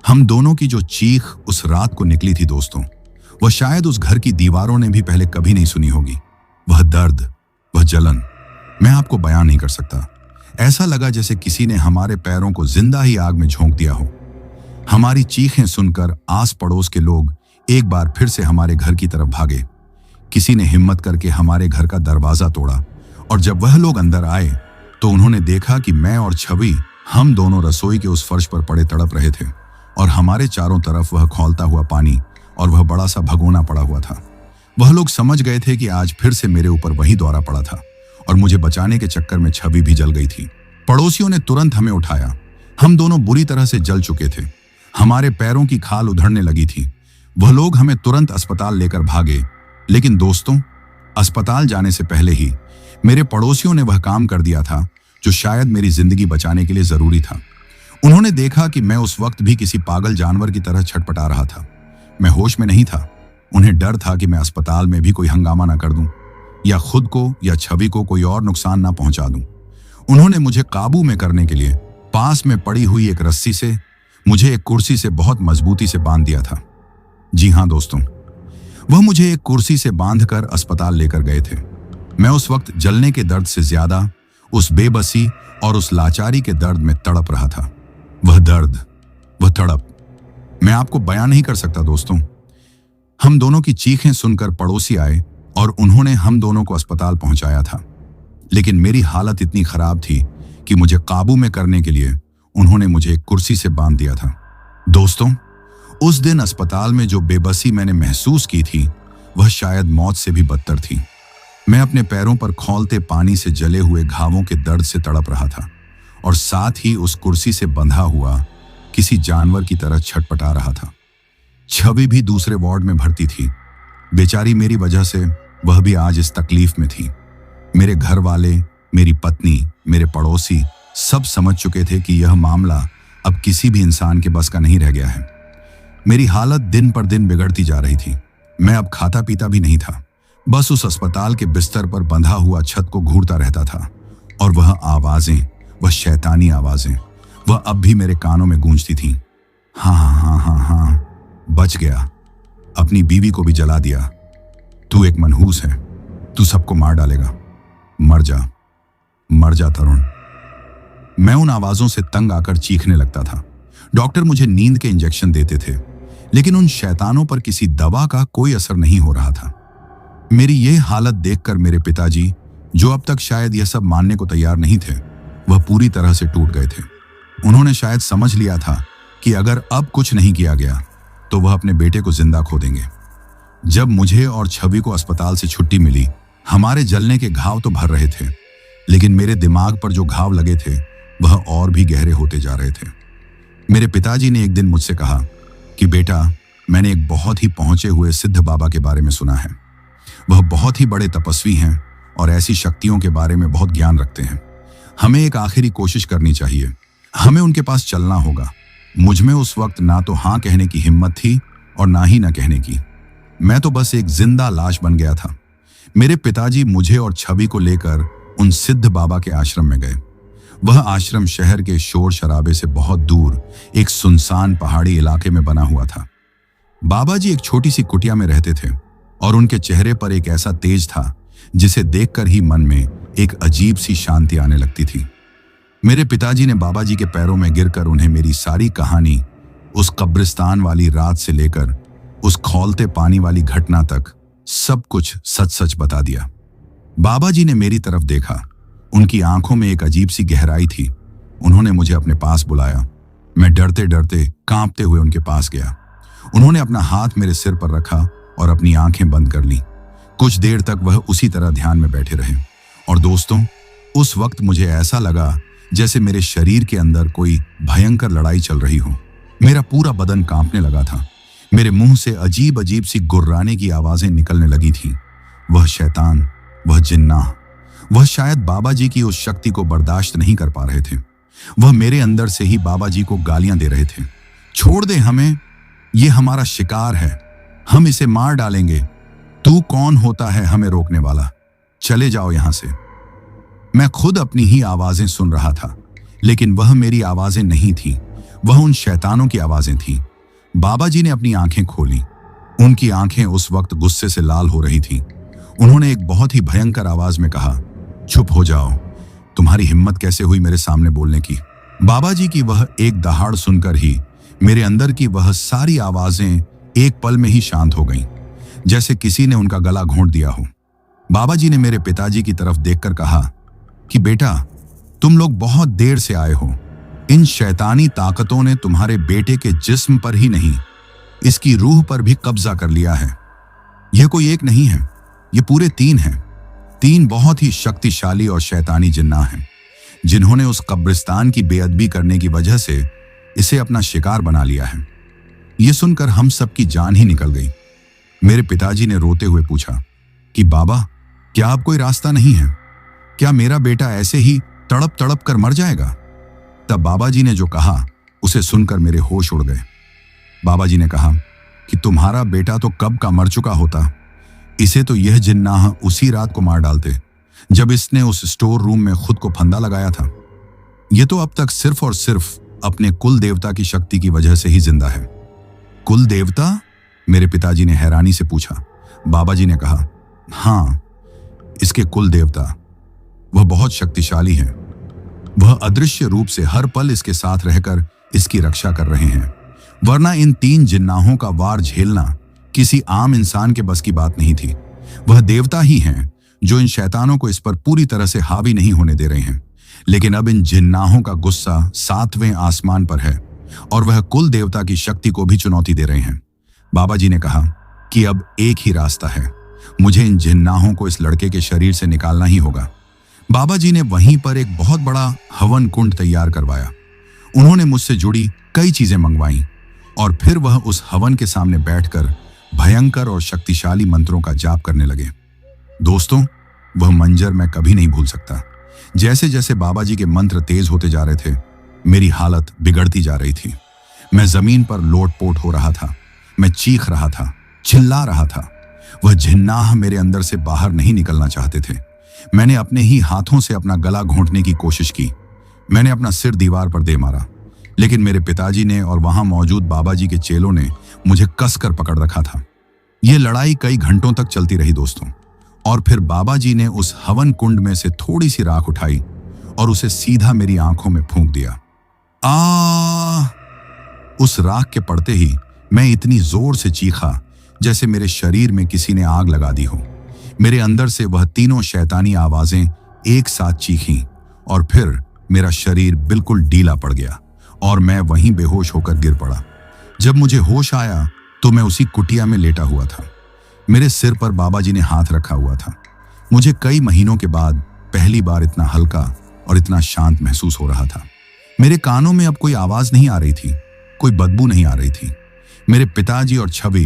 हम दोनों की जो चीख उस रात को निकली थी दोस्तों, वह शायद उस घर की दीवारों ने भी पहले कभी नहीं सुनी होगी। वह दर्द, वह जलन, मैं आपको बयान नहीं कर सकता। ऐसा लगा जैसे किसी ने हमारे पैरों को जिंदा ही आग में झोंक दिया हो। हमारी चीखें सुनकर आस पड़ोस के लोग एक बार फिर से हमारे घर की तरफ भागे। किसी ने हिम्मत करके हमारे घर का दरवाजा तोड़ा और जब वह लोग अंदर आए तो उन्होंने देखा कि मैं और छवि, हम दोनों रसोई के उस फर्श पर पड़े तड़प रहे थे और हमारे चारों तरफ वह खौलता हुआ पानी और वह बड़ा सा भगोना पड़ा हुआ था। वह लोग समझ गए थे कि आज फिर से मेरे ऊपर वही दौरा पड़ा था और मुझे बचाने के चक्कर में छवि भी जल गई थी। पड़ोसियों ने तुरंत हमें उठाया। हम दोनों बुरी तरह से जल चुके थे। हमारे पैरों की खाल उधड़ने लगी थी। वह लोग हमें तुरंत अस्पताल लेकर भागे, लेकिन दोस्तों, अस्पताल जाने से पहले ही मेरे पड़ोसियों ने वह काम कर दिया था जो शायद मेरी जिंदगी बचाने के लिए जरूरी था। उन्होंने देखा कि मैं उस वक्त भी किसी पागल जानवर की तरह छटपटा रहा था। मैं होश में नहीं था। उन्हें डर था कि मैं अस्पताल में भी कोई हंगामा ना कर दूं या खुद को या छवि को कोई और नुकसान ना पहुंचा दूं। उन्होंने मुझे काबू में करने के लिए पास में पड़ी हुई एक रस्सी से मुझे एक कुर्सी से बहुत मजबूती से बांध दिया था। जी हाँ दोस्तों, वह मुझे एक कुर्सी से बांधकर अस्पताल लेकर गए थे। मैं उस वक्त जलने के दर्द से ज्यादा उस बेबसी और उस लाचारी के दर्द में तड़प रहा था। वह दर्द, वह तड़प मैं आपको बयां नहीं कर सकता दोस्तों। हम दोनों की चीखें सुनकर पड़ोसी आए और उन्होंने हम दोनों को अस्पताल पहुंचाया था। लेकिन मेरी हालत इतनी खराब थी कि मुझे काबू में करने के लिए उन्होंने मुझे एक कुर्सी से बांध दिया था। दोस्तों, उस दिन अस्पताल में जो बेबसी मैंने महसूस की थी वह शायद मौत से भी बदतर थी। मैं अपने पैरों पर खौलते पानी से जले हुए घावों के दर्द से तड़प रहा था और साथ ही उस कुर्सी से बंधा हुआ किसी जानवर की तरह छटपटा रहा था। छवि भी दूसरे वार्ड में भर्ती थी। बेचारी मेरी वजह से वह भी आज इस तकलीफ में थी। मेरे घर वाले, मेरी पत्नी, मेरे पड़ोसी सब समझ चुके थे कि यह मामला अब किसी भी इंसान के बस का नहीं रह गया है। मेरी हालत दिन पर दिन बिगड़ती जा रही थी। मैं अब खाता पीता भी नहीं था, बस उस अस्पताल के बिस्तर पर बंधा हुआ छत को घूरता रहता था। और वह आवाजें, वह शैतानी आवाजें, वह अब भी मेरे कानों में गूंजती थीं। हाँ हाँ हाँ हाँ, बच गया, अपनी बीवी को भी जला दिया, तू एक मनहूस है, तू सबको मार डालेगा, मर जा, मर जा तरुण। मैं उन आवाजों से तंग आकर चीखने लगता था। डॉक्टर मुझे नींद के इंजेक्शन देते थे, लेकिन उन शैतानों पर किसी दवा का कोई असर नहीं हो रहा था। मेरी यह हालत देखकर मेरे पिताजी, जो अब तक शायद यह सब मानने को तैयार नहीं थे, वह पूरी तरह से टूट गए थे। उन्होंने शायद समझ लिया था कि अगर अब कुछ नहीं किया गया तो वह अपने बेटे को जिंदा खो देंगे। जब मुझे और छवि को अस्पताल से छुट्टी मिली, हमारे जलने के घाव तो भर रहे थे, लेकिन मेरे दिमाग पर जो घाव लगे थे वह और भी गहरे होते जा रहे थे। मेरे पिताजी ने एक दिन मुझसे कहा कि बेटा, मैंने एक बहुत ही पहुंचे हुए सिद्ध बाबा के बारे में सुना है। वह बहुत ही बड़े तपस्वी हैं और ऐसी शक्तियों के बारे में बहुत ज्ञान रखते हैं। हमें एक आखिरी कोशिश करनी चाहिए, हमें उनके पास चलना होगा। मुझ में उस वक्त ना तो हाँ कहने की हिम्मत थी और ना ही ना कहने की। मैं तो बस एक जिंदा लाश बन गया था। मेरे पिताजी मुझे और छवि को लेकर उन सिद्ध बाबा के आश्रम में गए। वह आश्रम शहर के शोर शराबे से बहुत दूर एक सुनसान पहाड़ी इलाके में बना हुआ था। बाबा जी एक छोटी सी कुटिया में रहते थे और उनके चेहरे पर एक ऐसा तेज था जिसे देखकर ही मन में एक अजीब सी शांति आने लगती थी। मेरे पिताजी ने बाबा जी के पैरों में गिरकर उन्हें मेरी सारी कहानी, उस कब्रिस्तान वाली रात से लेकर उस खौलते पानी वाली घटना तक सब कुछ सच सच बता दिया। बाबा जी ने मेरी तरफ देखा। उनकी आंखों में एक अजीब सी गहराई थी। उन्होंने मुझे अपने पास बुलाया। मैं डरते डरते कांपते हुए उनके पास गया। उन्होंने अपना हाथ मेरे सिर पर रखा और अपनी आंखें बंद कर ली। कुछ देर तक वह उसी तरह ध्यान में बैठे रहे। और दोस्तों, उस वक्त मुझे ऐसा लगा जैसे मेरे शरीर के अंदर कोई भयंकर लड़ाई चल रही हो। मेरा पूरा बदन कांपने लगा था। मेरे मुंह से अजीब अजीब सी गुर्राने की आवाजें निकलने लगी थी। वह शैतान, वह जिन्नाह, वह शायद बाबा जी की उस शक्ति को बर्दाश्त नहीं कर पा रहे थे। वह मेरे अंदर से ही बाबा जी को गालियां दे रहे थे। छोड़ दे हमें, ये हमारा शिकार है, हम इसे मार डालेंगे। तू कौन होता है हमें रोकने वाला? चले जाओ यहां से। मैं खुद अपनी ही आवाजें सुन रहा था, लेकिन वह मेरी आवाजें नहीं थी, वह उन शैतानों की आवाजें थीं। बाबा जी ने अपनी आंखें खोली। उनकी आंखें उस वक्त गुस्से से लाल हो रही थीं। उन्होंने एक बहुत ही भयंकर आवाज में कहा, चुप हो जाओ, तुम्हारी हिम्मत कैसे हुई मेरे सामने बोलने की? बाबा जी की वह एक दहाड़ सुनकर ही मेरे अंदर की वह सारी आवाजें एक पल में ही शांत हो गईं, जैसे किसी ने उनका गला घोंट दिया हो। बाबा जी ने मेरे पिताजी की तरफ देखकर कहा कि बेटा, तुम लोग बहुत देर से आए हो। इन शैतानी ताकतों ने तुम्हारे बेटे के जिस्म पर ही नहीं, इसकी रूह पर भी कब्जा कर लिया है। यह कोई एक नहीं है, ये पूरे तीन हैं। तीन बहुत ही शक्तिशाली और शैतानी जिन्नाह हैं, जिन्होंने उस कब्रिस्तान की बेअदबी करने की वजह से इसे अपना शिकार बना लिया है। यह सुनकर हम सबकी जान ही निकल गई। मेरे पिताजी ने रोते हुए पूछा कि बाबा, क्या अब कोई रास्ता नहीं है? क्या मेरा बेटा ऐसे ही तड़प तड़प कर मर जाएगा? तब बाबा जी ने जो कहा उसे सुनकर मेरे होश उड़ गए। बाबा जी ने कहा कि तुम्हारा बेटा तो कब का मर चुका होता, इसे तो यह जिन्नाह उसी रात को मार डालते जब इसने उस स्टोर रूम में खुद को फंदा लगाया था। यह तो अब तक सिर्फ और सिर्फ अपने कुल देवता की शक्ति की वजह से ही जिंदा है। कुल देवता? मेरे पिताजी ने हैरानी से पूछा। बाबा जी ने कहा, हाँ, इसके कुल देवता। वह बहुत शक्तिशाली हैं। वह अदृश्य रूप से हर पल इसके साथ रहकर इसकी रक्षा कर रहे हैं, वरना इन 3 जिन्नाहों का वार झेलना किसी आम इंसान के बस की बात नहीं थी। वह देवता ही हैं जो इन शैतानों को इस पर पूरी तरह से हावी नहीं होने दे रहे हैं। लेकिन अब इन जिन्नाहों का गुस्सा 7वें आसमान पर है और वह कुल देवता की शक्ति को भी चुनौती दे रहे हैं। बाबा जी ने कहा कि अब एक ही रास्ता है, मुझे इन जिन्नाहों को इस लड़के के शरीर से निकालना ही होगा। बाबा जी ने वहीं पर एक बहुत बड़ा हवन कुंड तैयार करवाया। उन्होंने मुझसे जुड़ी कई चीजें मंगवाई और फिर वह उस हवन के सामने बैठकर भयंकर और शक्तिशाली मंत्रों का जाप करने लगे। दोस्तों, वह मंजर मैं कभी नहीं भूल सकता। जैसे जैसे बाबा जी के मंत्र तेज होते जा रहे थे, मेरी हालत बिगड़ती जा रही थी। मैं जमीन पर लोटपोट हो रहा था। मैं चीख रहा था, चिल्ला रहा था। वह जिन्नाह मेरे अंदर से बाहर नहीं निकलना चाहते थे। मैंने अपने ही हाथों से अपना गला घोंटने की कोशिश की। मैंने अपना सिर दीवार पर दे मारा, लेकिन मेरे पिताजी ने और वहां मौजूद बाबा जी के चेलों ने मुझे कसकर पकड़ रखा था। यह लड़ाई कई घंटों तक चलती रही दोस्तों, और फिर बाबा जी ने उस हवन कुंड में से थोड़ी सी राख उठाई और उसे सीधा मेरी आंखों में फूंक दिया। उस राख के पड़ते ही मैं इतनी जोर से चीखा जैसे मेरे शरीर में किसी ने आग लगा दी हो। मेरे अंदर से वह तीनों शैतानी आवाजें एक साथ चीखीं और फिर मेरा शरीर बिल्कुल ढीला पड़ गया और मैं वहीं बेहोश होकर गिर पड़ा। जब मुझे होश आया तो मैं उसी कुटिया में लेटा हुआ था। मेरे सिर पर बाबा जी ने हाथ रखा हुआ था। मुझे कई महीनों के बाद पहली बार इतना हल्का और इतना शांत महसूस हो रहा था। मेरे कानों में अब कोई आवाज नहीं आ रही थी, कोई बदबू नहीं आ रही थी। मेरे पिताजी और छवि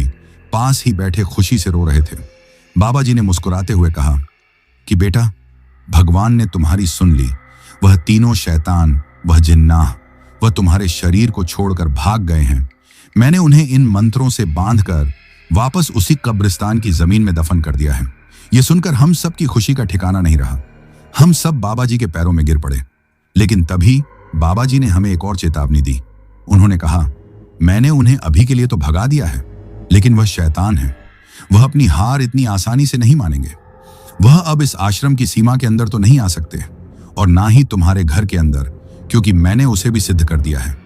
पास ही बैठे खुशी से रो रहे थे। बाबा जी ने मुस्कुराते हुए कहा कि बेटा, भगवान ने तुम्हारी सुन ली। वह तीनों शैतान, वह जिन्नाह, वह तुम्हारे शरीर को छोड़कर भाग गए हैं। मैंने उन्हें इन मंत्रों से बांधकर वापस उसी कब्रिस्तान की जमीन में दफन कर दिया है। यह सुनकर हम सब की खुशी का ठिकाना नहीं रहा। हम सब बाबा जी के पैरों में गिर पड़े। लेकिन तभी बाबा जी ने हमें एक और चेतावनी दी। उन्होंने कहा, मैंने उन्हें अभी के लिए तो भगा दिया है, लेकिन वह शैतान है। वह अपनी हार इतनी आसानी से नहीं मानेंगे। वह अब इस आश्रम की सीमा के अंदर तो नहीं आ सकते और ना ही तुम्हारे घर के अंदर, क्योंकि मैंने उसे भी सिद्ध कर दिया है।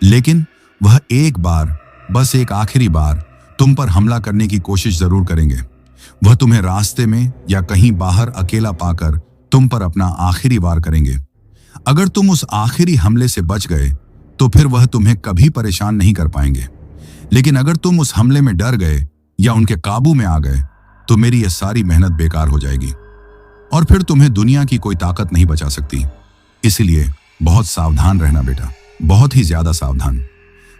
लेकिन वह एक बार, बस एक आखिरी बार तुम पर हमला करने की कोशिश जरूर करेंगे। वह तुम्हें रास्ते में या कहीं बाहर अकेला पाकर तुम पर अपना आखिरी वार करेंगे। अगर तुम उस आखिरी हमले से बच गए तो फिर वह तुम्हें कभी परेशान नहीं कर पाएंगे। लेकिन अगर तुम उस हमले में डर गए या उनके काबू में आ गए तो मेरी यह सारी मेहनत बेकार हो जाएगी और फिर तुम्हें दुनिया की कोई ताकत नहीं बचा सकती। इसलिए बहुत सावधान रहना बेटा, बहुत ही ज्यादा सावधान।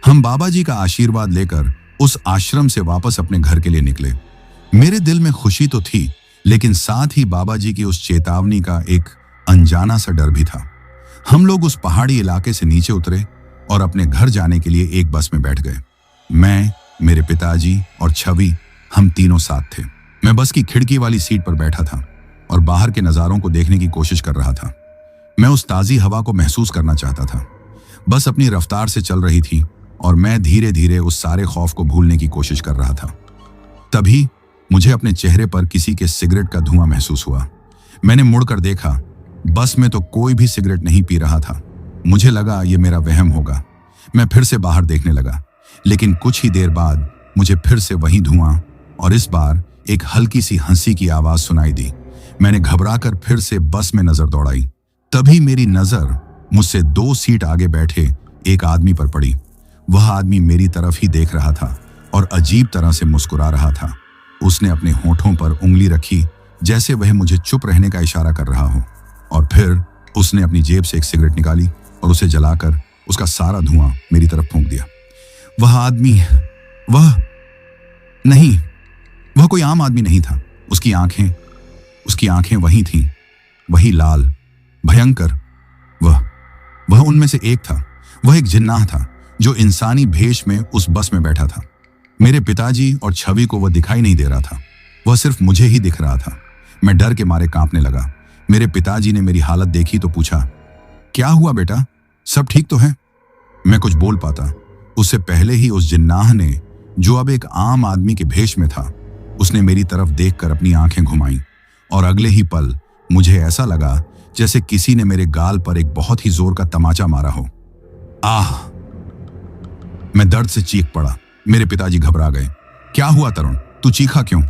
हम बाबा जी का आशीर्वाद लेकर उस आश्रम से वापस अपने घर के लिए निकले। मेरे दिल में खुशी तो थी, लेकिन साथ ही बाबा जी की उस चेतावनी का एक अनजाना सा डर भी था। हम लोग उस पहाड़ी इलाके से नीचे उतरे और अपने घर जाने के लिए एक बस में बैठ गए। मैं, मेरे पिताजी और छवि, हम तीनों साथ थे। मैं बस की खिड़की वाली सीट पर बैठा था और बाहर के नज़ारों को देखने की कोशिश कर रहा था। मैं उस ताज़ी हवा को महसूस करना चाहता था। बस अपनी रफ्तार से चल रही थी और मैं धीरे धीरे उस सारे खौफ को भूलने की कोशिश कर रहा था। तभी मुझे अपने चेहरे पर किसी के सिगरेट का धुआं महसूस हुआ। मैंने मुड़कर देखा, बस में तो कोई भी सिगरेट नहीं पी रहा था। मुझे लगा ये मेरा वहम होगा। मैं फिर से बाहर देखने लगा, लेकिन कुछ ही देर बाद मुझे फिर से वही धुआं और इस बार एक हल्की सी हंसी की आवाज सुनाई दी। मैंने घबराकर फिर से बस में नजर दौड़ाई। तभी मेरी नजर मुझसे 2 सीट आगे बैठे एक आदमी पर पड़ी। वह आदमी मेरी तरफ ही देख रहा था और अजीब तरह से मुस्कुरा रहा था। उसने अपने होठों पर उंगली रखी जैसे वह मुझे चुप रहने का इशारा कर रहा हो, और फिर उसने अपनी जेब से एक सिगरेट निकाली और उसे जलाकर उसका सारा धुआं मेरी तरफ फूंक दिया। वह आदमी, वह कोई आम आदमी नहीं था। उसकी आंखें वही थीं, वही लाल, भयंकर। वह उनमें से एक था। वह एक जिन्नाह था जो इंसानी भेष में उस बस में बैठा था। मेरे पिताजी और छवि को वह दिखाई नहीं दे रहा था, वह सिर्फ मुझे ही दिख रहा था। मैं डर के मारे कांपने लगा। मेरे पिताजी ने मेरी हालत देखी तो पूछा, क्या हुआ बेटा, सब ठीक तो है? मैं कुछ बोल पाता उससे पहले ही उस जिन्नाह ने, जो अब एक आम आदमी के भेष में था, उसने मेरी तरफ देखकर अपनी आंखें घुमाई और अगले ही पल मुझे ऐसा लगा जैसे किसी ने मेरे गाल पर एक बहुत ही जोर का तमाचा मारा हो। आह! मैं दर्द से चीख पड़ा। मेरे पिताजी घबरा गए। क्या हुआ तरुण, तू चीखा क्यों?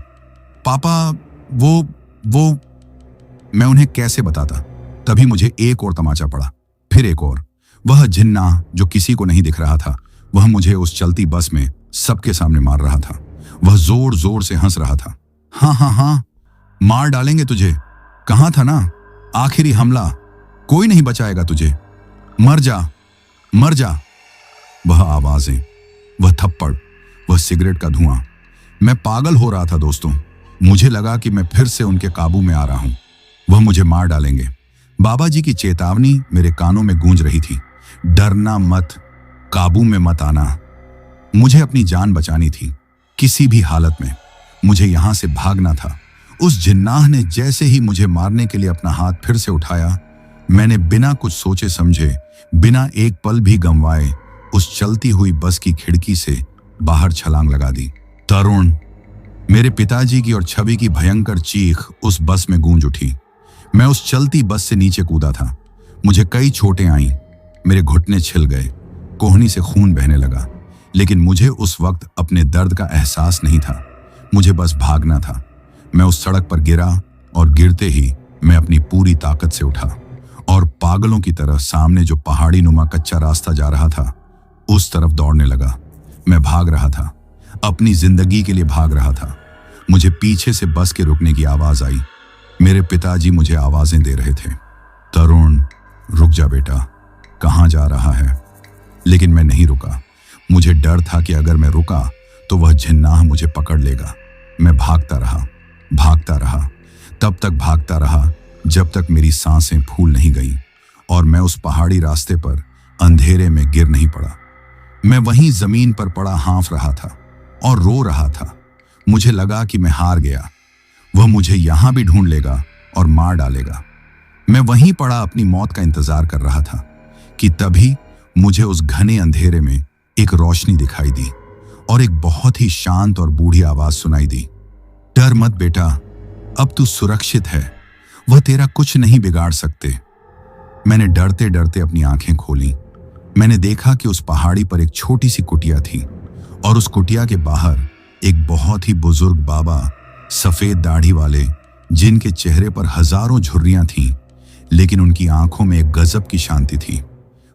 पापा, वो मैं उन्हें कैसे बताता। तभी मुझे एक और तमाचा पड़ा, फिर एक और। वह जिन्नाह जो किसी को नहीं दिख रहा था, वह मुझे उस चलती बस में सबके सामने मार रहा था। वह जोर जोर से हंस रहा था। हाँ, मार डालेंगे तुझे, कहाँ था ना आखिरी हमला, कोई नहीं बचाएगा तुझे, मर जा। वह आवाजें, वह थप्पड़, वह सिगरेट का धुआं। मैं पागल हो रहा था दोस्तों। मुझे लगा कि मैं फिर से उनके काबू में आ रहा हूं। वह मुझे मार डालेंगे। बाबा जी की चेतावनी मेरे कानों में गूंज रही थी। डरना मत, काबू में मत आना। मुझे अपनी जान बचानी थी, किसी भी हालत में मुझे यहां से भागना था। उस जिन्नाह ने जैसे ही मुझे मारने के लिए अपना हाथ फिर से उठाया, मैंने बिना कुछ सोचे समझे, बिना एक पल भी गंवाए उस चलती हुई बस की खिड़की से बाहर छलांग लगा दी। तरुण! मेरे पिताजी की और छवि की भयंकर चीख उस बस में गूंज उठी। मैं उस चलती बस से नीचे कूदा था। मुझे कई चोटें आईं, मेरे घुटने छिल गए, कोहनी से खून बहने लगा, लेकिन मुझे उस वक्त अपने दर्द का एहसास नहीं था। मुझे बस भागना था। मैं उस सड़क पर गिरा और गिरते ही मैं अपनी पूरी ताकत से उठा और पागलों की तरह सामने जो पहाड़ी नुमा कच्चा रास्ता जा रहा था, उस तरफ दौड़ने लगा। मैं भाग रहा था, अपनी जिंदगी के लिए भाग रहा था। मुझे पीछे से बस के रुकने की आवाज आई। मेरे पिताजी मुझे आवाजें दे रहे थे, तरुण रुक जा बेटा, कहाँ जा रहा है? लेकिन मैं नहीं रुका। मुझे डर था कि अगर मैं रुका तो वह जिन्नाह मुझे पकड़ लेगा। मैं भागता रहा, तब तक भागता रहा जब तक मेरी सांसें फूल नहीं गईं और मैं उस पहाड़ी रास्ते पर अंधेरे में गिर नहीं पड़ा। मैं वहीं जमीन पर पड़ा हाँफ रहा था और रो रहा था। मुझे लगा कि मैं हार गया, वह मुझे यहां भी ढूंढ लेगा और मार डालेगा। मैं वहीं पड़ा अपनी मौत का इंतजार कर रहा था कि तभी मुझे उस घने अंधेरे में एक रोशनी दिखाई दी और एक बहुत ही शांत और बूढ़ी आवाज सुनाई दी, डर मत बेटा, अब तू सुरक्षित है, वह तेरा कुछ नहीं बिगाड़ सकते। मैंने डरते डरते अपनी आंखें खोली। मैंने देखा कि उस पहाड़ी पर एक छोटी सी कुटिया थी और उस कुटिया के बाहर एक बहुत ही बुजुर्ग बाबा, सफेद दाढ़ी वाले, जिनके चेहरे पर हजारों झुर्रियां थीं, लेकिन उनकी आंखों में एक गजब की शांति थी।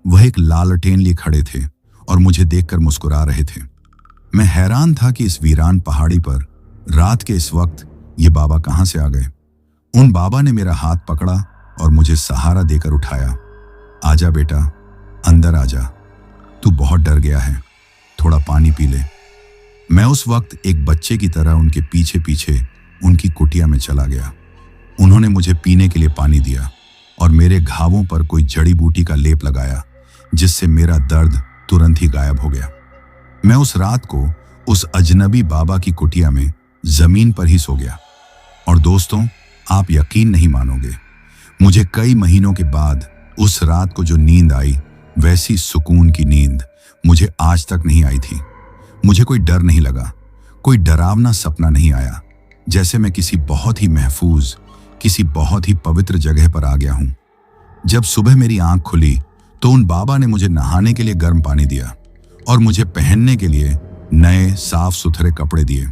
वह एक लालटेन लिए खड़े थे और मुझे देखकर मुस्कुरा रहे थे। मैं हैरान था कि इस वीरान पहाड़ी पर रात के इस वक्त ये बाबा कहां से आ गए। उन बाबा ने मेरा हाथ पकड़ा और मुझे सहारा देकर उठाया। आजा बेटा, अंदर आजा, तू बहुत डर गया है, थोड़ा पानी पी ले। मैं उस वक्त एक बच्चे की तरह उनके पीछे पीछे उनकी कुटिया में चला गया। उन्होंने मुझे पीने के लिए पानी दिया और मेरे घावों पर कोई जड़ी बूटी का लेप लगाया, जिससे मेरा दर्द तुरंत ही गायब हो गया। मैं उस रात को उस अजनबी बाबा की कुटिया में जमीन पर ही सो गया। और दोस्तों, आप यकीन नहीं मानोगे, मुझे कई महीनों के बाद उस रात को जो नींद आई, वैसी सुकून की नींद मुझे आज तक नहीं आई थी। मुझे कोई डर नहीं लगा, कोई डरावना सपना नहीं आया, जैसे मैं किसी बहुत ही महफूज, किसी बहुत ही पवित्र जगह पर आ गया हूं। जब सुबह मेरी आंख खुली तो उन बाबा ने मुझे नहाने के लिए गर्म पानी दिया और मुझे पहनने के लिए नए साफ सुथरे कपड़े दिए,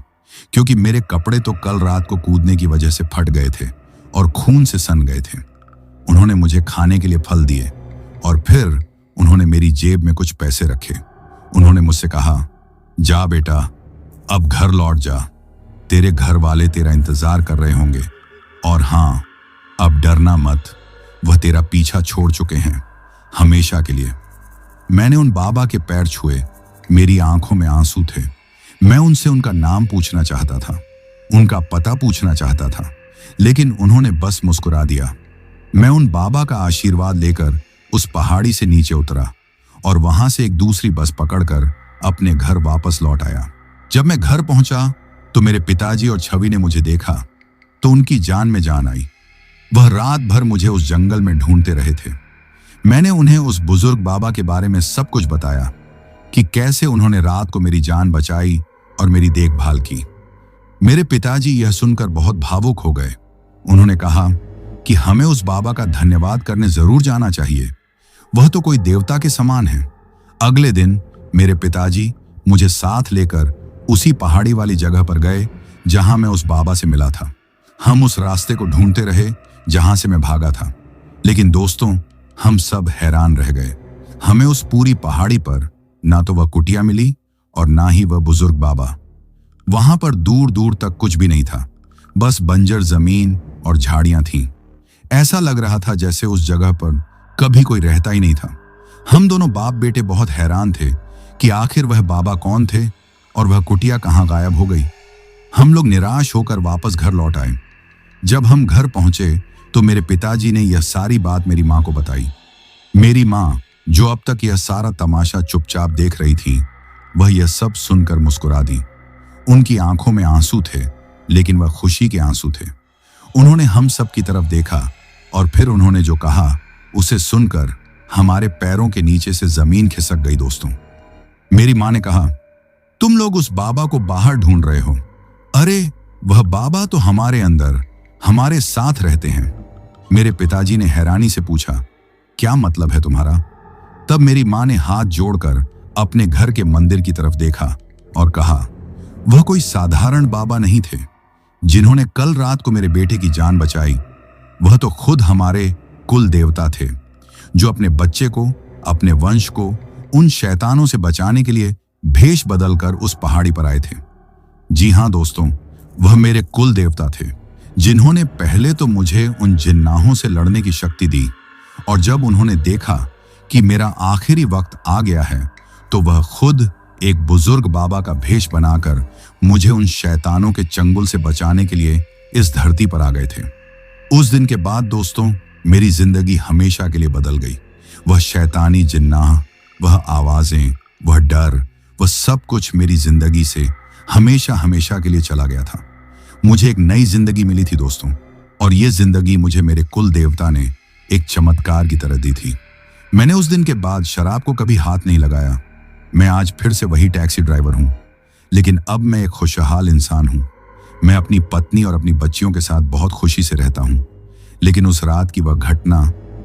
क्योंकि मेरे कपड़े तो कल रात को कूदने की वजह से फट गए थे और खून से सन गए थे। उन्होंने मुझे खाने के लिए फल दिए और फिर उन्होंने मेरी जेब में कुछ पैसे रखे। उन्होंने मुझसे कहा, जा बेटा, अब घर लौट जा, तेरे घर वाले तेरा इंतजार कर रहे होंगे। और हाँ, अब डरना मत, वह तेरा पीछा छोड़ चुके हैं हमेशा के लिए। मैंने उन बाबा के पैर छुए, मेरी आंखों में आंसू थे। मैं उनसे उनका नाम पूछना चाहता था, उनका पता पूछना चाहता था, लेकिन उन्होंने बस मुस्कुरा दिया। मैं उन बाबा का आशीर्वाद लेकर उस पहाड़ी से नीचे उतरा और वहां से एक दूसरी बस पकड़कर अपने घर वापस लौट आया। जब मैं घर पहुंचा तो मेरे पिताजी और छवि ने मुझे देखा तो उनकी जान में जान आई। वह रात भर मुझे उस जंगल में ढूंढते रहे थे। मैंने उन्हें उस बुजुर्ग बाबा के बारे में सब कुछ बताया कि कैसे उन्होंने रात को मेरी जान बचाई और मेरी देखभाल की। मेरे पिताजी यह सुनकर बहुत भावुक हो गए। उन्होंने कहा कि हमें उस बाबा का धन्यवाद करने जरूर जाना चाहिए, वह तो कोई देवता के समान है। अगले दिन मेरे पिताजी मुझे साथ लेकर उसी पहाड़ी वाली जगह पर गए जहां मैं उस बाबा से मिला था। हम उस रास्ते को ढूंढते रहे जहां से मैं भागा था, लेकिन दोस्तों हम सब हैरान रह गए। हमें उस पूरी पहाड़ी पर ना तो वह कुटिया मिली और ना ही वह बुजुर्ग बाबा। वहां पर दूर दूर तक कुछ भी नहीं था, बस बंजर जमीन और झाड़ियां थीं। ऐसा लग रहा था जैसे उस जगह पर कभी कोई रहता ही नहीं था। हम दोनों बाप बेटे बहुत हैरान थे कि आखिर वह बाबा कौन थे और वह कुटिया कहां गायब हो गई। हम लोग निराश होकर वापस घर लौट आए। जब हम घर पहुंचे तो मेरे पिताजी ने यह सारी बात मेरी मां को बताई। मेरी मां, जो अब तक यह सारा तमाशा चुपचाप देख रही थी, वह यह सब सुनकर मुस्कुरा दी। उनकी आंखों में आंसू थे, लेकिन वह खुशी के आंसू थे। उन्होंने हम सब की तरफ देखा और फिर उन्होंने जो कहा उसे सुनकर हमारे पैरों के नीचे से जमीन खिसक गई। दोस्तों, मेरी मां ने कहा, तुम लोग उस बाबा को बाहर ढूंढ रहे हो। अरे वह बाबा तो हमारे अंदर, हमारे साथ रहते हैं। मेरे पिताजी ने हैरानी से पूछा, क्या मतलब है तुम्हारा? तब मेरी मां ने हाथ जोड़कर अपने घर के मंदिर की तरफ देखा और कहा, वह कोई साधारण बाबा नहीं थे जिन्होंने कल रात को मेरे बेटे की जान बचाई। वह तो खुद हमारे कुल देवता थे, जो अपने बच्चे को, अपने वंश को उन शैतानों से बचाने के लिए भेष बदलकर उस पहाड़ी पर आए थे। जी हां दोस्तों, वह मेरे कुल देवता थे, जिन्होंने पहले तो मुझे उन जिन्नाहों से लड़ने की शक्ति दी, और जब उन्होंने देखा कि मेरा आखिरी वक्त आ गया है तो वह खुद एक बुजुर्ग बाबा का भेष बनाकर मुझे उन शैतानों के चंगुल से बचाने के लिए इस धरती पर आ गए थे। उस दिन के बाद दोस्तों मेरी जिंदगी हमेशा के लिए बदल गई। वह शैतानी जिन्नाह, वह आवाजें, वह डर, वह सब कुछ मेरी जिंदगी से हमेशा हमेशा के लिए चला गया था। मुझे एक नई जिंदगी मिली थी दोस्तों, और ये जिंदगी मुझे मेरे कुल देवता ने एक चमत्कार की तरह दी थी। मैंने उस दिन के बाद शराब को कभी हाथ नहीं लगाया। मैं आज फिर से वही टैक्सी ड्राइवर हूं, लेकिन अब मैं एक खुशहाल इंसान हूं। मैं अपनी पत्नी और अपनी बच्चियों के साथ बहुत खुशी से रहता हूं। लेकिन उस रात की वह घटना,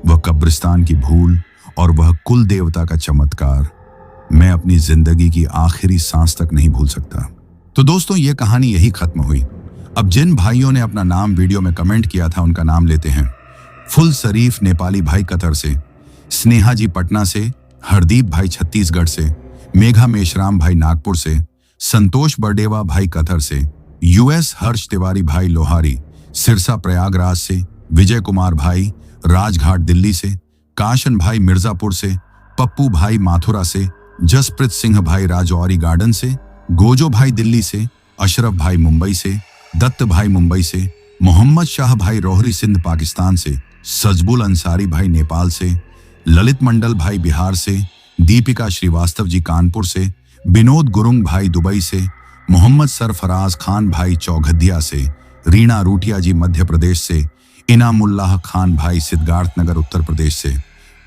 वह कब्रिस्तान की भूल और वह कुल देवता का चमत्कार मैं अपनी जिंदगी की आखिरी सांस तक नहीं भूल सकता। तो दोस्तों ये कहानी यही खत्म हुई। अब जिन भाइयों ने अपना नाम वीडियो में कमेंट किया था उनका नाम लेते हैं। फुल शरीफ नेपाली भाई कतर से, स्नेहा जी पटना से, हरदीप भाई छत्तीसगढ़ से, मेघा मेशराम भाई नागपुर से, संतोष बरडेवा भाई कतर से, यूएस हर्ष तिवारी भाई लोहारी, सिरसा प्रयागराज से, विजय कुमार भाई राजघाट दिल्ली से, काशन भाई मिर्जापुर से, पप्पू भाई माथुरा से, जसप्रीत सिंह भाई राजौरी गार्डन से, गोजो भाई दिल्ली से, अशरफ भाई मुंबई से, दत्त भाई मुंबई से, मोहम्मद शाह भाई रोहरी सिंध पाकिस्तान से, सजबुल अंसारी भाई नेपाल से, ललित मंडल भाई बिहार से, दीपिका श्रीवास्तव जी कानपुर से, विनोद गुरुंग भाई दुबई से, मोहम्मद सरफराज खान भाई चौघदिया से, रीना रूटिया जी मध्य प्रदेश से, इनामुल्लाह खान भाई सिद्धार्थनगर उत्तर प्रदेश से,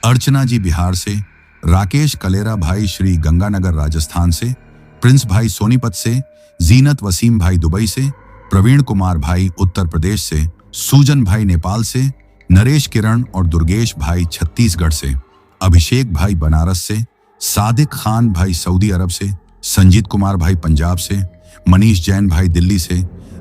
अर्चना जी बिहार से, राकेश कलेरा भाई श्री गंगानगर राजस्थान से, प्रिंस भाई सोनीपत से, जीनत वसीम भाई दुबई से, प्रवीण कुमार भाई उत्तर प्रदेश से, सूजन भाई नेपाल से, नरेश किरण और दुर्गेश भाई छत्तीसगढ़ से, अभिषेक भाई बनारस से, सादिक खान भाई सऊदी अरब से, संजीत कुमार भाई पंजाब से, मनीष जैन भाई दिल्ली से,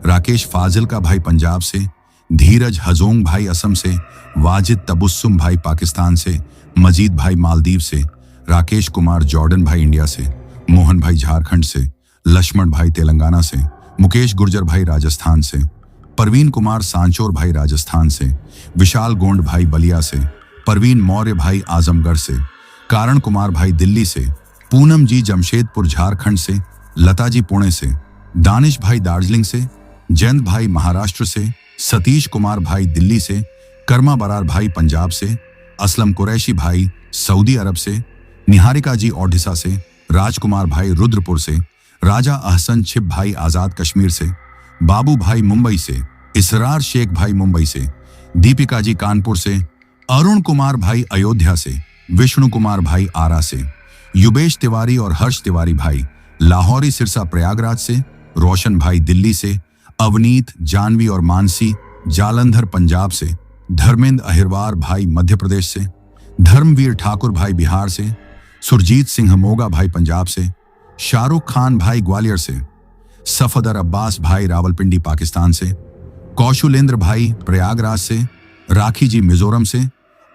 राकेश फाजिल का भाई पंजाब से, धीरज हजोंग भाई असम से, वाजिद तबुस्सुम भाई पाकिस्तान से, मजीद भाई मालदीव से, राकेश कुमार जॉर्डन भाई इंडिया से, मोहन भाई झारखंड से, लक्ष्मण भाई तेलंगाना से, मुकेश गुर्जर भाई राजस्थान से, परवीन कुमार सांचोर भाई राजस्थान से, विशाल गोंड भाई बलिया से, परवीन मौर्य भाई आजमगढ़ से, कारण कुमार भाई दिल्ली से, पूनम जी जमशेदपुर झारखंड से, लता जी पुणे से, दानिश भाई दार्जिलिंग से, जयंत भाई महाराष्ट्र से, सतीश कुमार भाई दिल्ली से, कर्मा बरार भाई पंजाब से, असलम कुरैशी भाई सऊदी अरब से, निहारिका जी ओडिशा से, राजकुमार भाई रुद्रपुर से, राजा अहसन छिप भाई आजाद कश्मीर से, बाबू भाई मुंबई से, इसरार शेख भाई मुंबई से, दीपिका जी कानपुर से, अरुण कुमार भाई अयोध्या से, विष्णु कुमार भाई आरा से, युबेश तिवारी और हर्ष तिवारी भाई लाहौरी सिरसा प्रयागराज से, रोशन भाई दिल्ली से, अवनीत, जानवी और मानसी जालंधर पंजाब से, धर्मेंद्र अहिरवार भाई मध्य प्रदेश से, धर्मवीर ठाकुर भाई बिहार से, सुरजीत सिंह मोगा भाई पंजाब से, शाहरुख खान भाई ग्वालियर से, सफदर अब्बास भाई रावलपिंडी पाकिस्तान से, कौशलेंद्र भाई प्रयागराज से, राखी जी मिजोरम से,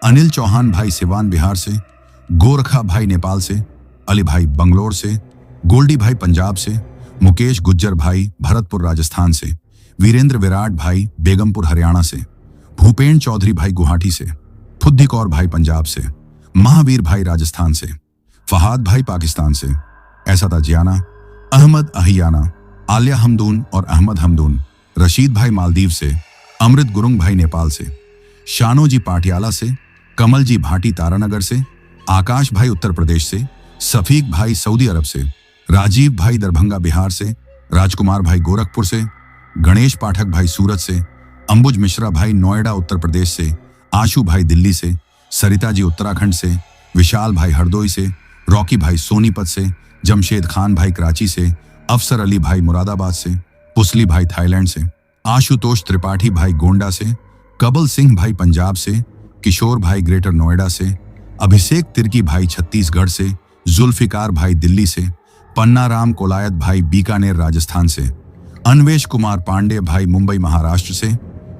अनिल चौहान भाई सिवान बिहार से, गोरखा भाई नेपाल से, अली भाई बंगलोर से, गोल्डी भाई पंजाब से, मुकेश गुज्जर भाई भरतपुर राजस्थान से, वीरेंद्र विराट भाई बेगमपुर हरियाणा से, भूपेन चौधरी भाई गुवाहाटी से, फुद्दी कौर भाई पंजाब से, महावीर भाई राजस्थान से, फहाद भाई पाकिस्तान से, ऐसा जियाना, अहमद अहियाना, आलिया हमदून और अहमद हमदून, रशीद भाई मालदीव से, अमृत गुरुंग भाई नेपाल से, शानो जी पाटियाला से, कमल जी भाटी तारानगर से, आकाश भाई उत्तर प्रदेश से, सफीक भाई सऊदी अरब से, राजीव भाई दरभंगा बिहार से, राजकुमार भाई गोरखपुर से, गणेश पाठक भाई सूरत से, अंबुज मिश्रा भाई नोएडा उत्तर प्रदेश से, आशु भाई दिल्ली से, सरिता जी उत्तराखंड से, विशाल भाई हरदोई से, रॉकी भाई सोनीपत से, जमशेद खान भाई कराची से, अफसर अली भाई मुरादाबाद से, पुसली भाई थाईलैंड से, आशुतोष त्रिपाठी भाई गोंडा से, कबल सिंह भाई पंजाब से, किशोर भाई ग्रेटर नोएडा से, अभिषेक तिर्की भाई छत्तीसगढ़ से, जुल्फिकार भाई दिल्ली से, पन्नाराम कोलायत भाई बीकानेर राजस्थान से, अन्वेश कुमार पांडे भाई मुंबई महाराष्ट्र से,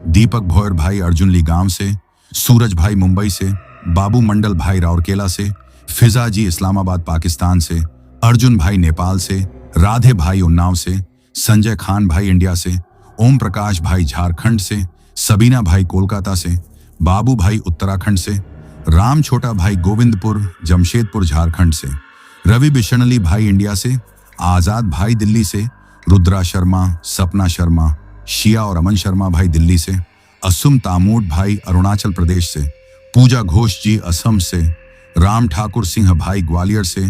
दीपक भोयर भाई अर्जुनली गांव से, सूरज भाई मुंबई से, बाबू मंडल भाई राउरकेला से, फिजा जी इस्लामाबाद पाकिस्तान से, अर्जुन भाई नेपाल से, राधे भाई उन्नाव से, संजय खान भाई इंडिया से, ओम प्रकाश भाई झारखंड से, सबीना भाई कोलकाता से, बाबू भाई उत्तराखंड से, राम छोटा भाई गोविंदपुर जमशेदपुर झारखंड से, रवि बिशनली भाई इंडिया से, आजाद भाई दिल्ली से, रुद्रा शर्मा, सपना शर्मा, शिया और अमन शर्मा भाई दिल्ली से, असुम तामूड भाई अरुणाचल प्रदेश से, पूजा घोष जी असम से, राम ठाकुर सिंह भाई ग्वालियर से,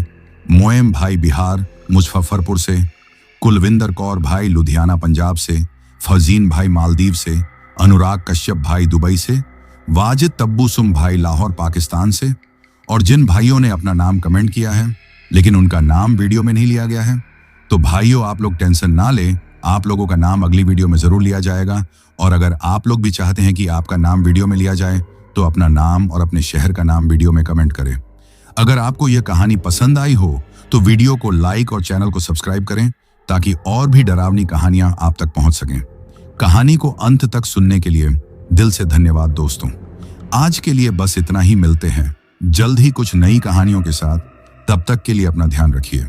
मोएम भाई बिहार मुजफ्फरपुर से, कुलविंदर कौर भाई लुधियाना पंजाब से, फजीन भाई मालदीव से, अनुराग कश्यप भाई दुबई से, वाजिद तब्बूसुम भाई लाहौर पाकिस्तान से। और जिन भाइयों ने अपना नाम कमेंट किया है लेकिन उनका नाम वीडियो में नहीं लिया गया है, तो भाइयों आप लोग टेंशन ना लें, आप लोगों का नाम अगली वीडियो में जरूर लिया जाएगा। और अगर आप लोग भी चाहते हैं कि आपका नाम वीडियो में लिया जाए तो अपना नाम और अपने शहर का नाम वीडियो में कमेंट करें। अगर आपको यह कहानी पसंद आई हो तो वीडियो को लाइक और चैनल को सब्सक्राइब करें ताकि और भी डरावनी कहानियां आप तक पहुंच सकें। कहानी को अंत तक सुनने के लिए दिल से धन्यवाद दोस्तों। आज के लिए बस इतना ही, मिलते हैं जल्द ही कुछ नई कहानियों के साथ। तब तक के लिए अपना ध्यान रखिए।